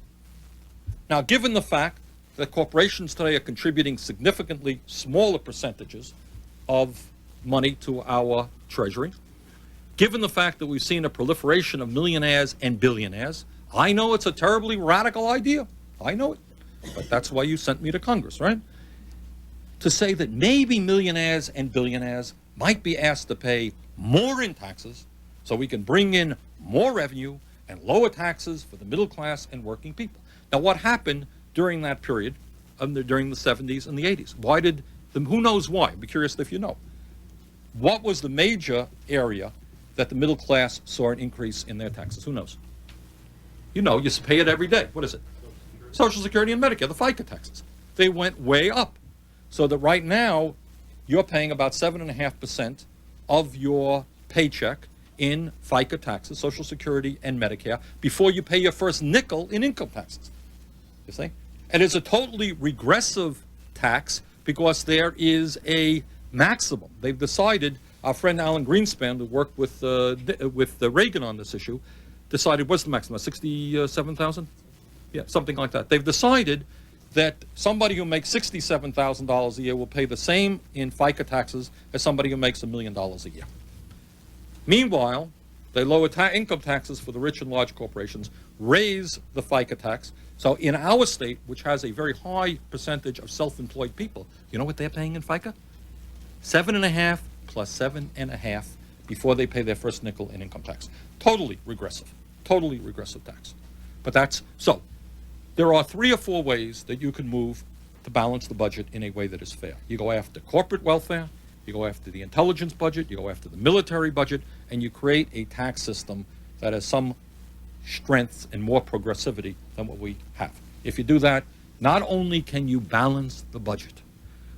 Now, given the fact that corporations today are contributing significantly smaller percentages of money to our treasury, given the fact that we've seen a proliferation of millionaires and billionaires, I know it's a terribly radical idea. I know it. But that's why you sent me to Congress, right? To say that maybe millionaires and billionaires might be asked to pay more in taxes so we can bring in more revenue and lower taxes for the middle class and working people. Now, what happened during that period, during the 70s and the 80s? Who knows why? I'd be curious if you know. What was the major area that the middle class saw an increase in their taxes? Who knows? You know, you pay it every day. What is it? Social Security and Medicare, the FICA taxes. They went way up. So that right now, you're paying about 7.5% of your paycheck in FICA taxes, Social Security and Medicare, before you pay your first nickel in income taxes. You see? And it's a totally regressive tax because there is a maximum. They've decided, our friend Alan Greenspan, who worked with Reagan on this issue, decided, what's the maximum, 67,000? Yeah, something like that. They've decided that somebody who makes $67,000 a year will pay the same in FICA taxes as somebody who makes $1 million a year. Meanwhile, they lower income taxes for the rich and large corporations, raise the FICA tax. So in our state, which has a very high percentage of self-employed people, you know what they're paying in FICA? 7.5 plus 7.5 before they pay their first nickel in income tax. Totally regressive tax. But so there are 3 or 4 ways that you can move to balance the budget in a way that is fair. You go after corporate welfare, you go after the intelligence budget, you go after the military budget, and you create a tax system that has some strength and more progressivity than what we have. If you do that, not only can you balance the budget,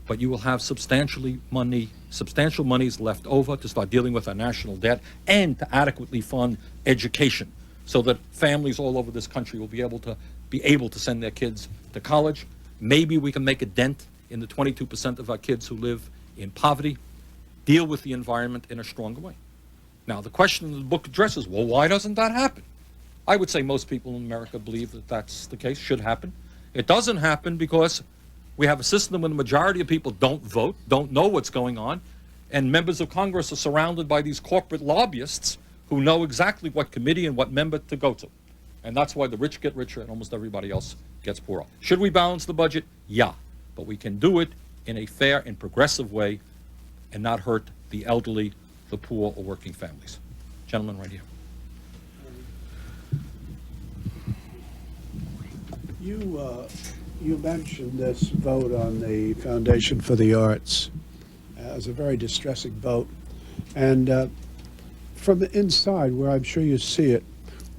but you will have substantial monies left over to start dealing with our national debt and to adequately fund education so that families all over this country will be able to send their kids to college. Maybe we can make a dent in the 22% of our kids who live in poverty, deal with the environment in a stronger way. Now, the question the book addresses, well, why doesn't that happen? I would say most people in America believe that that's the case, should happen. It doesn't happen because we have a system where the majority of people don't vote, don't know what's going on, and members of Congress are surrounded by these corporate lobbyists who know exactly what committee and what member to go to. And that's why the rich get richer and almost everybody else gets poorer. Should we balance the budget? Yeah. But we can do it in a fair and progressive way and not hurt the elderly, the poor, or working families. Gentleman right here. You mentioned this vote on the Foundation for the Arts as a very distressing vote. And from the inside, where I'm sure you see it,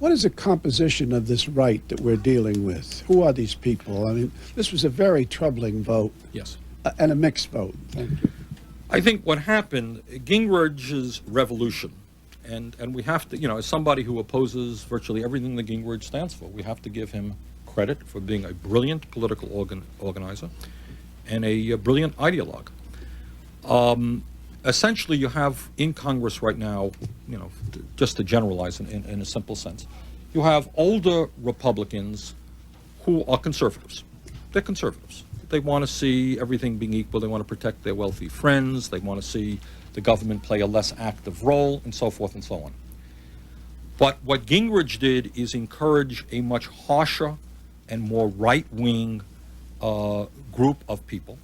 What is the composition of this right that we're dealing with? Who are these people? I mean, this was a very troubling vote. Yes. And a mixed vote. Thank you. I think what happened, Gingrich's revolution, and we have to, as somebody who opposes virtually everything that Gingrich stands for, we have to give him credit for being a brilliant political organizer and a brilliant ideologue. Essentially, you have in Congress right now, just to generalize in a simple sense, you have older Republicans who are conservatives. They're conservatives. They want to see everything being equal. They want to protect their wealthy friends. They want to see the government play a less active role, and so forth and so on. But what Gingrich did is encourage a much harsher and more right-wing group of people.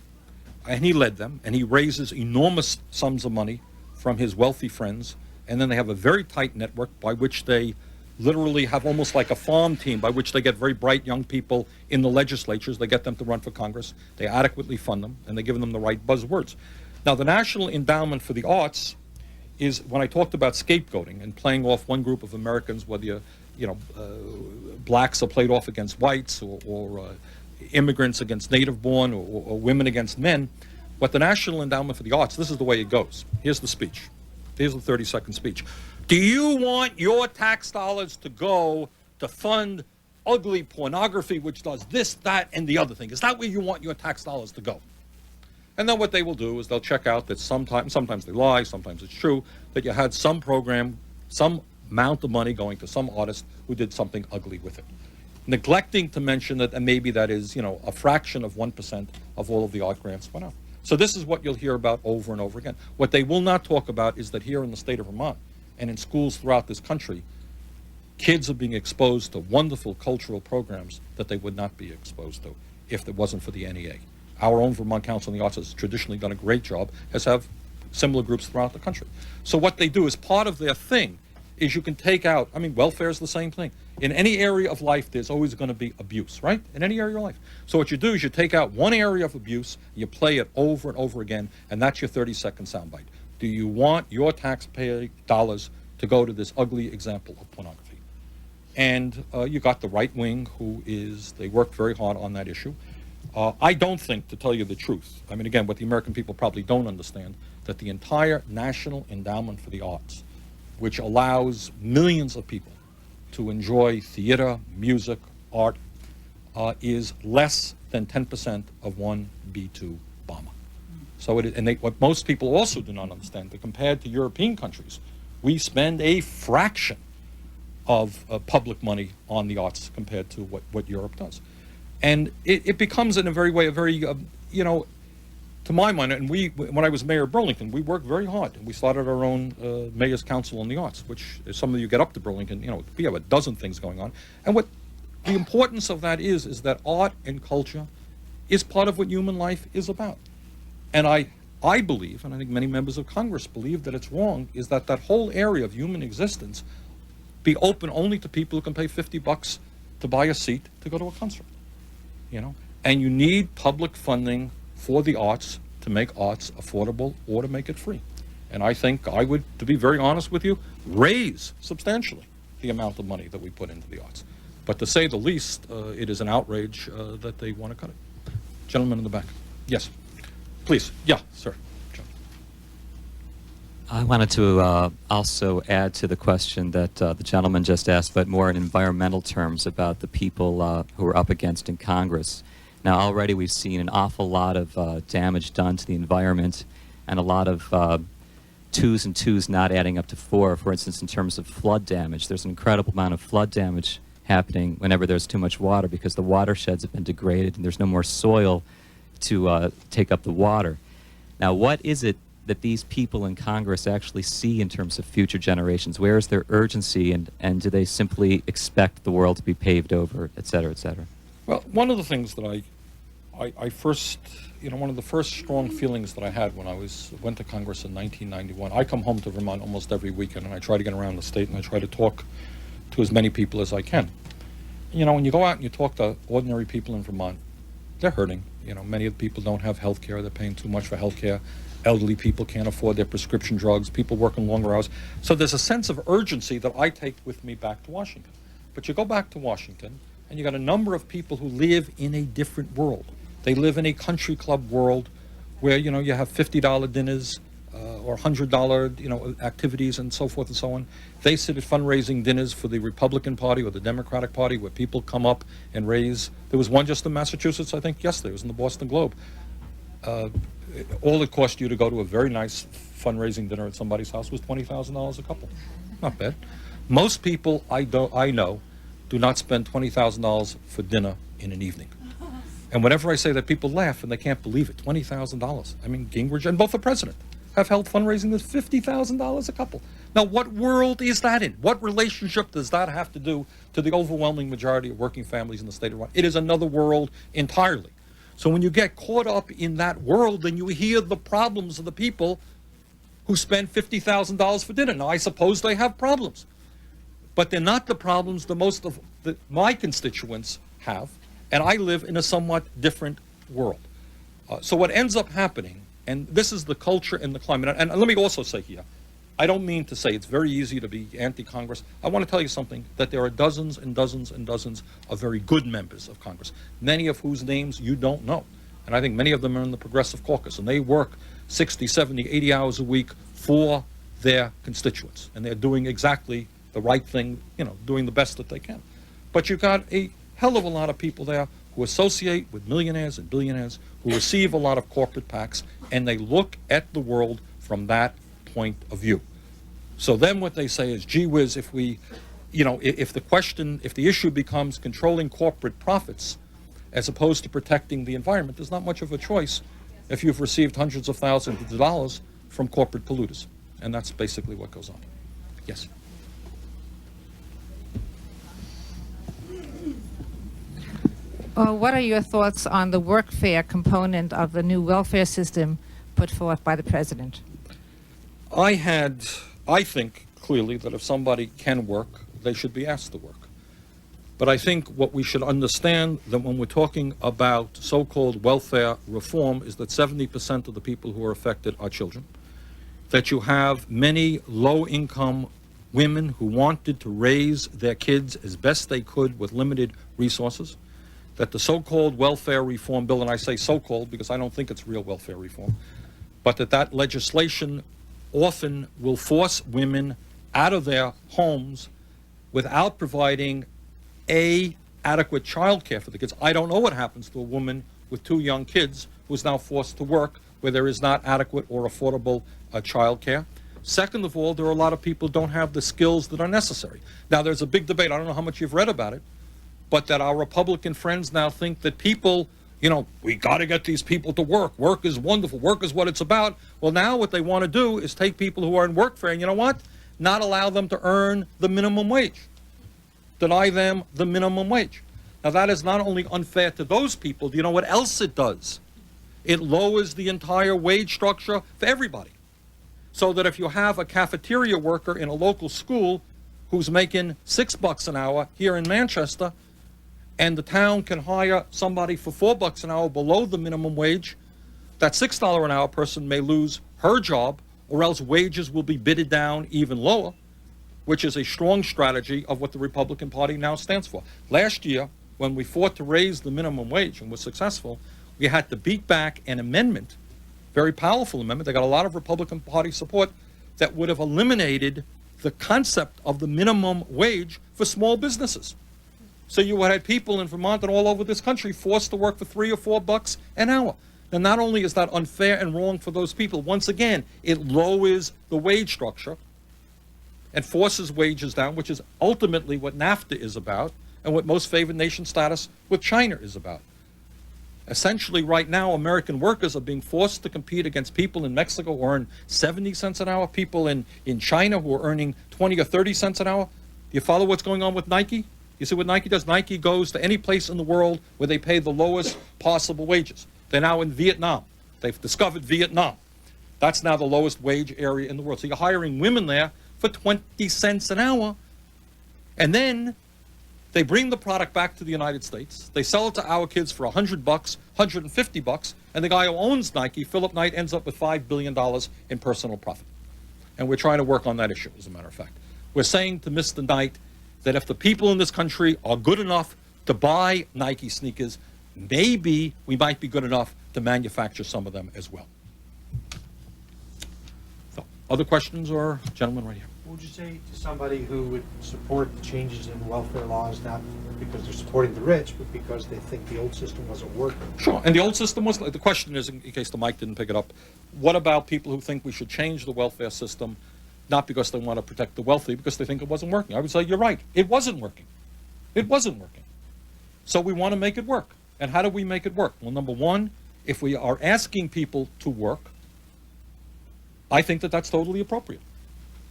And he led them, and he raises enormous sums of money from his wealthy friends, and then they have a very tight network by which they literally have almost like a farm team by which they get very bright young people in the legislatures. They get them to run for Congress. They adequately fund them, and they give them the right buzzwords. Now, the National Endowment for the Arts is, when I talked about scapegoating and playing off one group of Americans, whether blacks are played off against whites, or immigrants against native-born, or women against men, what the National Endowment for the Arts, this is the way it goes. Here's the speech. Here's the 30-second speech. Do you want your tax dollars to go to fund ugly pornography, which does this, that, and the other thing? Is that where you want your tax dollars to go? And then what they will do is they'll check out that sometimes they lie, sometimes it's true, that you had some program, some amount of money going to some artist who did something ugly with it. Neglecting to mention that, and maybe that is, a fraction of 1% of all of the art grants went out. So this is what you'll hear about over and over again. What they will not talk about is that here in the state of Vermont, and in schools throughout this country, kids are being exposed to wonderful cultural programs that they would not be exposed to if it wasn't for the NEA. Our own Vermont Council on the Arts has traditionally done a great job, as have similar groups throughout the country. So what they do as part of their thing is you can take out, welfare is the same thing. In any area of life, there's always going to be abuse, right? In any area of life. So what you do is you take out one area of abuse, you play it over and over again, and that's your 30-second soundbite. Do you want your taxpayer dollars to go to this ugly example of pornography? And you got the right wing they work very hard on that issue. I don't think, to tell you the truth, again, what the American people probably don't understand, that the entire National Endowment for the Arts, which allows millions of people to enjoy theater, music, art, is less than 10% of one B-2 bomber. So what most people also do not understand, that compared to European countries, we spend a fraction of public money on the arts compared to what Europe does. And it becomes in a very, to my mind, and when I was mayor of Burlington, we worked very hard. And we started our own Mayor's Council on the Arts, which, if some of you get up to Burlington, we have a dozen things going on. And what the importance of that is that art and culture is part of what human life is about. And I believe, and I think many members of Congress believe that it's wrong, is that whole area of human existence be open only to people who can pay $50 to buy a seat to go to a concert. And you need public funding for the arts to make arts affordable or to make it free. And I think I would, to be very honest with you, raise substantially the amount of money that we put into the arts. But to say the least, it is an outrage that they want to cut it. Gentleman in the back. Yes, please. Yeah, sir. I wanted to also add to the question that the gentleman just asked, but more in environmental terms, about the people who are up against in Congress. Now, already we've seen an awful lot of damage done to the environment, and a lot of twos and twos not adding up to four. For instance, in terms of flood damage, there's an incredible amount of flood damage happening whenever there's too much water, because the watersheds have been degraded and there's no more soil to take up the water. Now, what is it that these people in Congress actually see in terms of future generations? Where is their urgency, and do they simply expect the world to be paved over, et cetera, et cetera? Well, one of the things that I first, one of the first strong feelings that I had when I went to Congress in 1991, I come home to Vermont almost every weekend, and I try to get around the state, and I try to talk to as many people as I can. When you go out and you talk to ordinary people in Vermont, they're hurting. Many of the people don't have health care. They're paying too much for health care. Elderly people can't afford their prescription drugs. People working longer hours. So there's a sense of urgency that I take with me back to Washington. But you go back to Washington, and you got a number of people who live in a different world. They live in a country club world where, you know, you have $50 dinners or $100, you know, activities and so forth and so on. They sit at fundraising dinners for the Republican Party or the Democratic Party where people come up and raise. There was one just in Massachusetts, I think, yesterday. It was in the Boston Globe. All it cost you to go to a very nice fundraising dinner at somebody's house was $20,000 a couple. Not bad. Most people I know do not spend $20,000 for dinner in an evening. And whenever I say that, people laugh and they can't believe it. $20,000. I mean, Gingrich and both the president have held fundraising that's $50,000 a couple. Now, what world is that in? What relationship does that have to do to the overwhelming majority of working families in the state of Vermont? It is another world entirely. So when you get caught up in that world, then you hear the problems of the people who spend $50,000 for dinner. Now, I suppose they have problems, but they're not the problems the most of my constituents have, and I live in a somewhat different world. So what ends up happening, and this is the culture and the climate, and let me also say here, I don't mean to say it's very easy to be anti-Congress. I want to tell you something, that there are dozens and dozens and dozens of very good members of Congress, many of whose names you don't know. And I think many of them are in the Progressive Caucus, and they work 60, 70, 80 hours a week for their constituents. And they're doing exactly the right thing, you know, doing the best that they can. But you've got a hell of a lot of people there who associate with millionaires and billionaires, who receive a lot of corporate PACs, and they look at the world from that point of view. So then what they say is, gee whiz, if we, you know, if the issue becomes controlling corporate profits as opposed to protecting the environment, there's not much of a choice if you've received hundreds of thousands of dollars from corporate polluters. And that's basically what goes on. Yes. What are your thoughts on the workfare component of the new welfare system put forth by the president? I think clearly that if somebody can work, they should be asked to work. But I think what we should understand, that when we're talking about so-called welfare reform, is that 70% of the people who are affected are children, that you have many low-income women who wanted to raise their kids as best they could with limited resources, that the so-called welfare reform bill, and I say so-called because I don't think it's real welfare reform, but that legislation often will force women out of their homes without providing adequate child care for the kids. I don't know what happens to a woman with 2 young kids who is now forced to work where there is not adequate or affordable child care. Second of all, there are a lot of people who don't have the skills that are necessary. Now, there's a big debate, I don't know how much you've read about it, but that our Republican friends now think that people, you know, we got to get these people to work. Work is wonderful. Work is what it's about. Well, now what they want to do is take people who are in workfare and, you know what, not allow them to earn the minimum wage. Deny them the minimum wage. Now, that is not only unfair to those people, do you know what else it does? It lowers the entire wage structure for everybody. So that if you have a cafeteria worker in a local school who's making $6 an hour here in Manchester, and the town can hire somebody for $4 an hour below the minimum wage, that $6 an hour person may lose her job, or else wages will be bidded down even lower, which is a strong strategy of what the Republican Party now stands for. Last year, when we fought to raise the minimum wage and were successful, we had to beat back an amendment, very powerful amendment, that got a lot of Republican Party support, that would have eliminated the concept of the minimum wage for small businesses. So you had people in Vermont and all over this country forced to work for $3 or $4 an hour. And not only is that unfair and wrong for those people, once again, it lowers the wage structure and forces wages down, which is ultimately what NAFTA is about and what most favored nation status with China is about. Essentially, right now, American workers are being forced to compete against people in Mexico who earn 70 cents an hour, people in China who are earning 20 or 30 cents an hour. Do you follow what's going on with Nike? You see what Nike does? Nike goes to any place in the world where they pay the lowest possible wages. They're now in Vietnam. They've discovered Vietnam. That's now the lowest wage area in the world. So you're hiring women there for 20 cents an hour. And then they bring the product back to the United States. They sell it to our kids for $100, $150, and the guy who owns Nike, Philip Knight, ends up with $5 billion in personal profit. And we're trying to work on that issue, as a matter of fact. We're saying to Mr. Knight that if the people in this country are good enough to buy Nike sneakers, maybe we might be good enough to manufacture some of them as well. So, other questions, or gentlemen right here? What would you say to somebody who would support the changes in welfare laws, not because they're supporting the rich, but because they think the old system wasn't working? Sure, and the old system was, the question is, in case the mic didn't pick it up, what about people who think we should change the welfare system, not because they want to protect the wealthy, because they think it wasn't working? I would say, you're right, it wasn't working. It wasn't working. So we want to make it work. And how do we make it work? Well, number one, if we are asking people to work, I think that that's totally appropriate,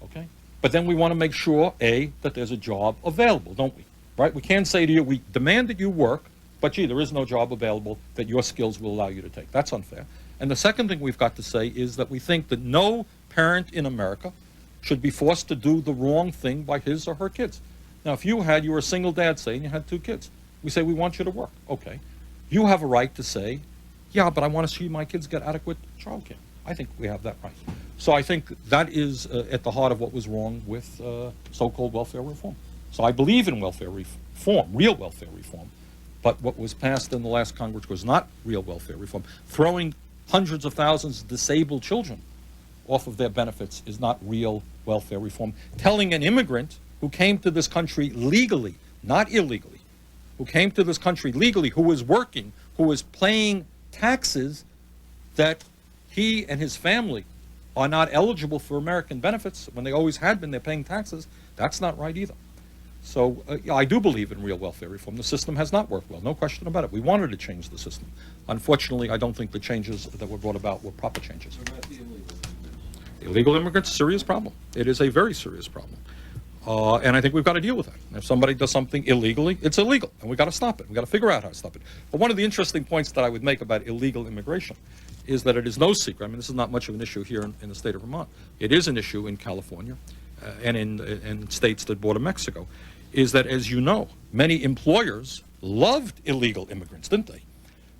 okay? But then we want to make sure, A, that there's a job available, don't we? Right? We can't say to you, we demand that you work, but gee, there is no job available that your skills will allow you to take. That's unfair. And the second thing we've got to say is that we think that no parent in America should be forced to do the wrong thing by his or her kids. Now, if you were a single dad, say, and you had 2 kids, we say, we want you to work. Okay. You have a right to say, yeah, but I want to see my kids get adequate childcare. I think we have that right. So I think that is at the heart of what was wrong with so-called welfare reform. So I believe in welfare reform, real welfare reform, but what was passed in the last Congress was not real welfare reform. Throwing hundreds of thousands of disabled children off of their benefits is not real welfare reform. Telling an immigrant who came to this country legally, not illegally, who came to this country legally, who was working, who was paying taxes, that he and his family are not eligible for American benefits when they always had been, they're paying taxes, that's not right either. So I do believe in real welfare reform. The system has not worked well, no question about it. We wanted to change the system. Unfortunately, I don't think the changes that were brought about were proper changes. Illegal immigrants, serious problem. It is a very serious problem. And I think we've got to deal with that. If somebody does something illegally, it's illegal, and we've got to stop it. We've got to figure out how to stop it. But one of the interesting points that I would make about illegal immigration is that it is no secret. I mean, this is not much of an issue here in the state of Vermont. It is an issue in California and in states that border Mexico, is that, as you know, many employers loved illegal immigrants, didn't they?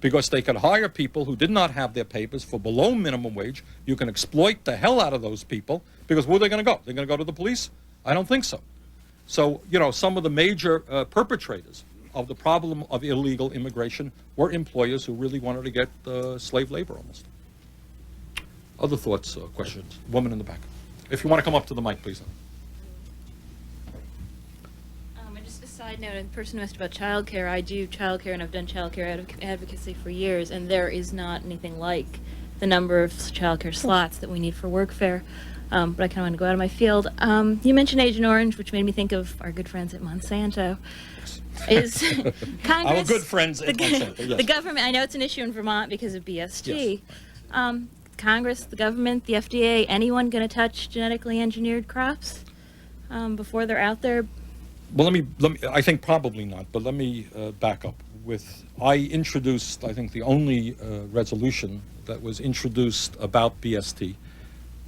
Because they could hire people who did not have their papers for below minimum wage. You can exploit the hell out of those people, because where are they going to go? They're going to go to the police? I don't think so. So, you know, some of the major perpetrators of the problem of illegal immigration were employers who really wanted to get slave labor almost. Other thoughts, questions? Woman in the back. If you want to come up to the mic, please. And just a side note, a person who asked about childcare, I do childcare and I've done childcare advocacy for years, and there is not anything like the number of childcare slots that we need for workfare. But I kind of want to go out of my field. You mentioned Agent Orange, which made me think of our good friends at Monsanto. Yes. Is Congress... Our good friends at Monsanto, yes. The government, I know it's an issue in Vermont because of BST. Yes. Congress, the government, the FDA, anyone going to touch genetically engineered crops before they're out there? Well, let me, I think probably not, but let me back up. I introduced, I think, the only resolution that was introduced about BST,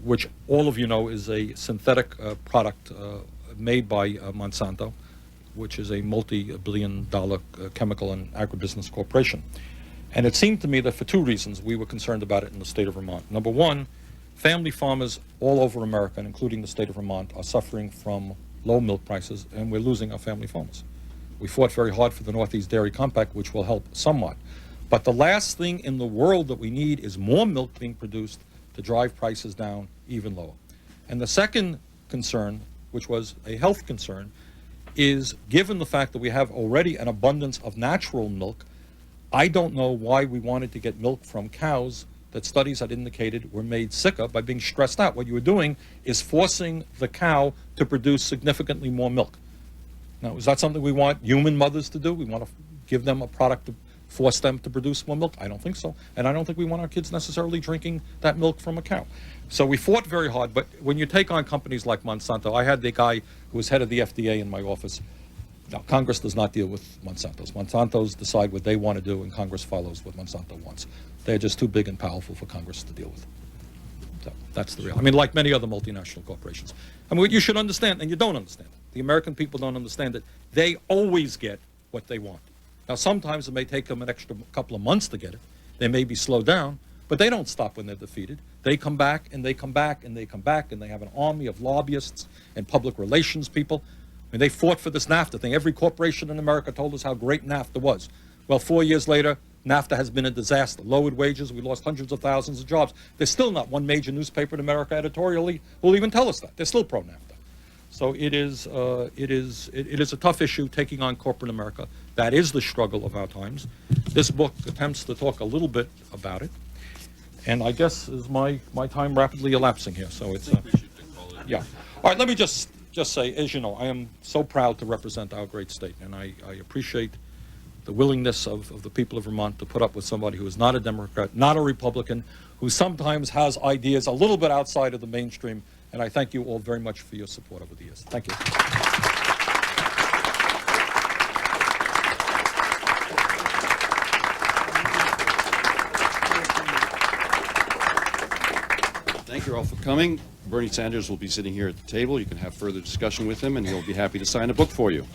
which all of you know is a synthetic product made by Monsanto, which is a multi-billion-dollar chemical and agribusiness corporation. And it seemed to me that for 2 reasons we were concerned about it in the state of Vermont. Number one, family farmers all over America, including the state of Vermont, are suffering from low milk prices, and we're losing our family farmers. We fought very hard for the Northeast Dairy Compact, which will help somewhat. But the last thing in the world that we need is more milk being produced to drive prices down even lower. And the second concern, which was a health concern, is given the fact that we have already an abundance of natural milk, I don't know why we wanted to get milk from cows that studies had indicated were made sicker by being stressed out. What you were doing is forcing the cow to produce significantly more milk. Now, is that something we want human mothers to do? We want to give them a product to force them to produce more milk? I don't think so. And I don't think we want our kids necessarily drinking that milk from a cow. So we fought very hard, but when you take on companies like Monsanto, I had the guy who was head of the FDA in my office. Now, Congress does not deal with Monsantos. Monsantos decide what they want to do, and Congress follows what Monsanto wants. They're just too big and powerful for Congress to deal with. So that's the real. I mean, like many other multinational corporations. I mean, what you should understand, and you don't understand it, the American people don't understand it, they always get what they want. Now, sometimes it may take them an extra couple of months to get it. They may be slowed down, but they don't stop when they're defeated. They come back, and they come back, and they come back, and they have an army of lobbyists and public relations people. And they fought for this NAFTA thing. Every corporation in America told us how great NAFTA was. Well, 4 years later, NAFTA has been a disaster. Lowered wages, we lost hundreds of thousands of jobs. There's still not one major newspaper in America editorially who will even tell us that. They're still pro-NAFTA. So it is a tough issue taking on corporate America. That is the struggle of our times. This book attempts to talk a little bit about it. And I guess is my time rapidly elapsing here. So it's yeah. All right, let me just say, as you know, I am so proud to represent our great state, and I appreciate the willingness of the people of Vermont to put up with somebody who is not a Democrat, not a Republican, who sometimes has ideas a little bit outside of the mainstream. And I thank you all very much for your support over the years. Thank you. Thank you all for coming. Bernie Sanders will be sitting here at the table. You can have further discussion with him, and he'll be happy to sign a book for you.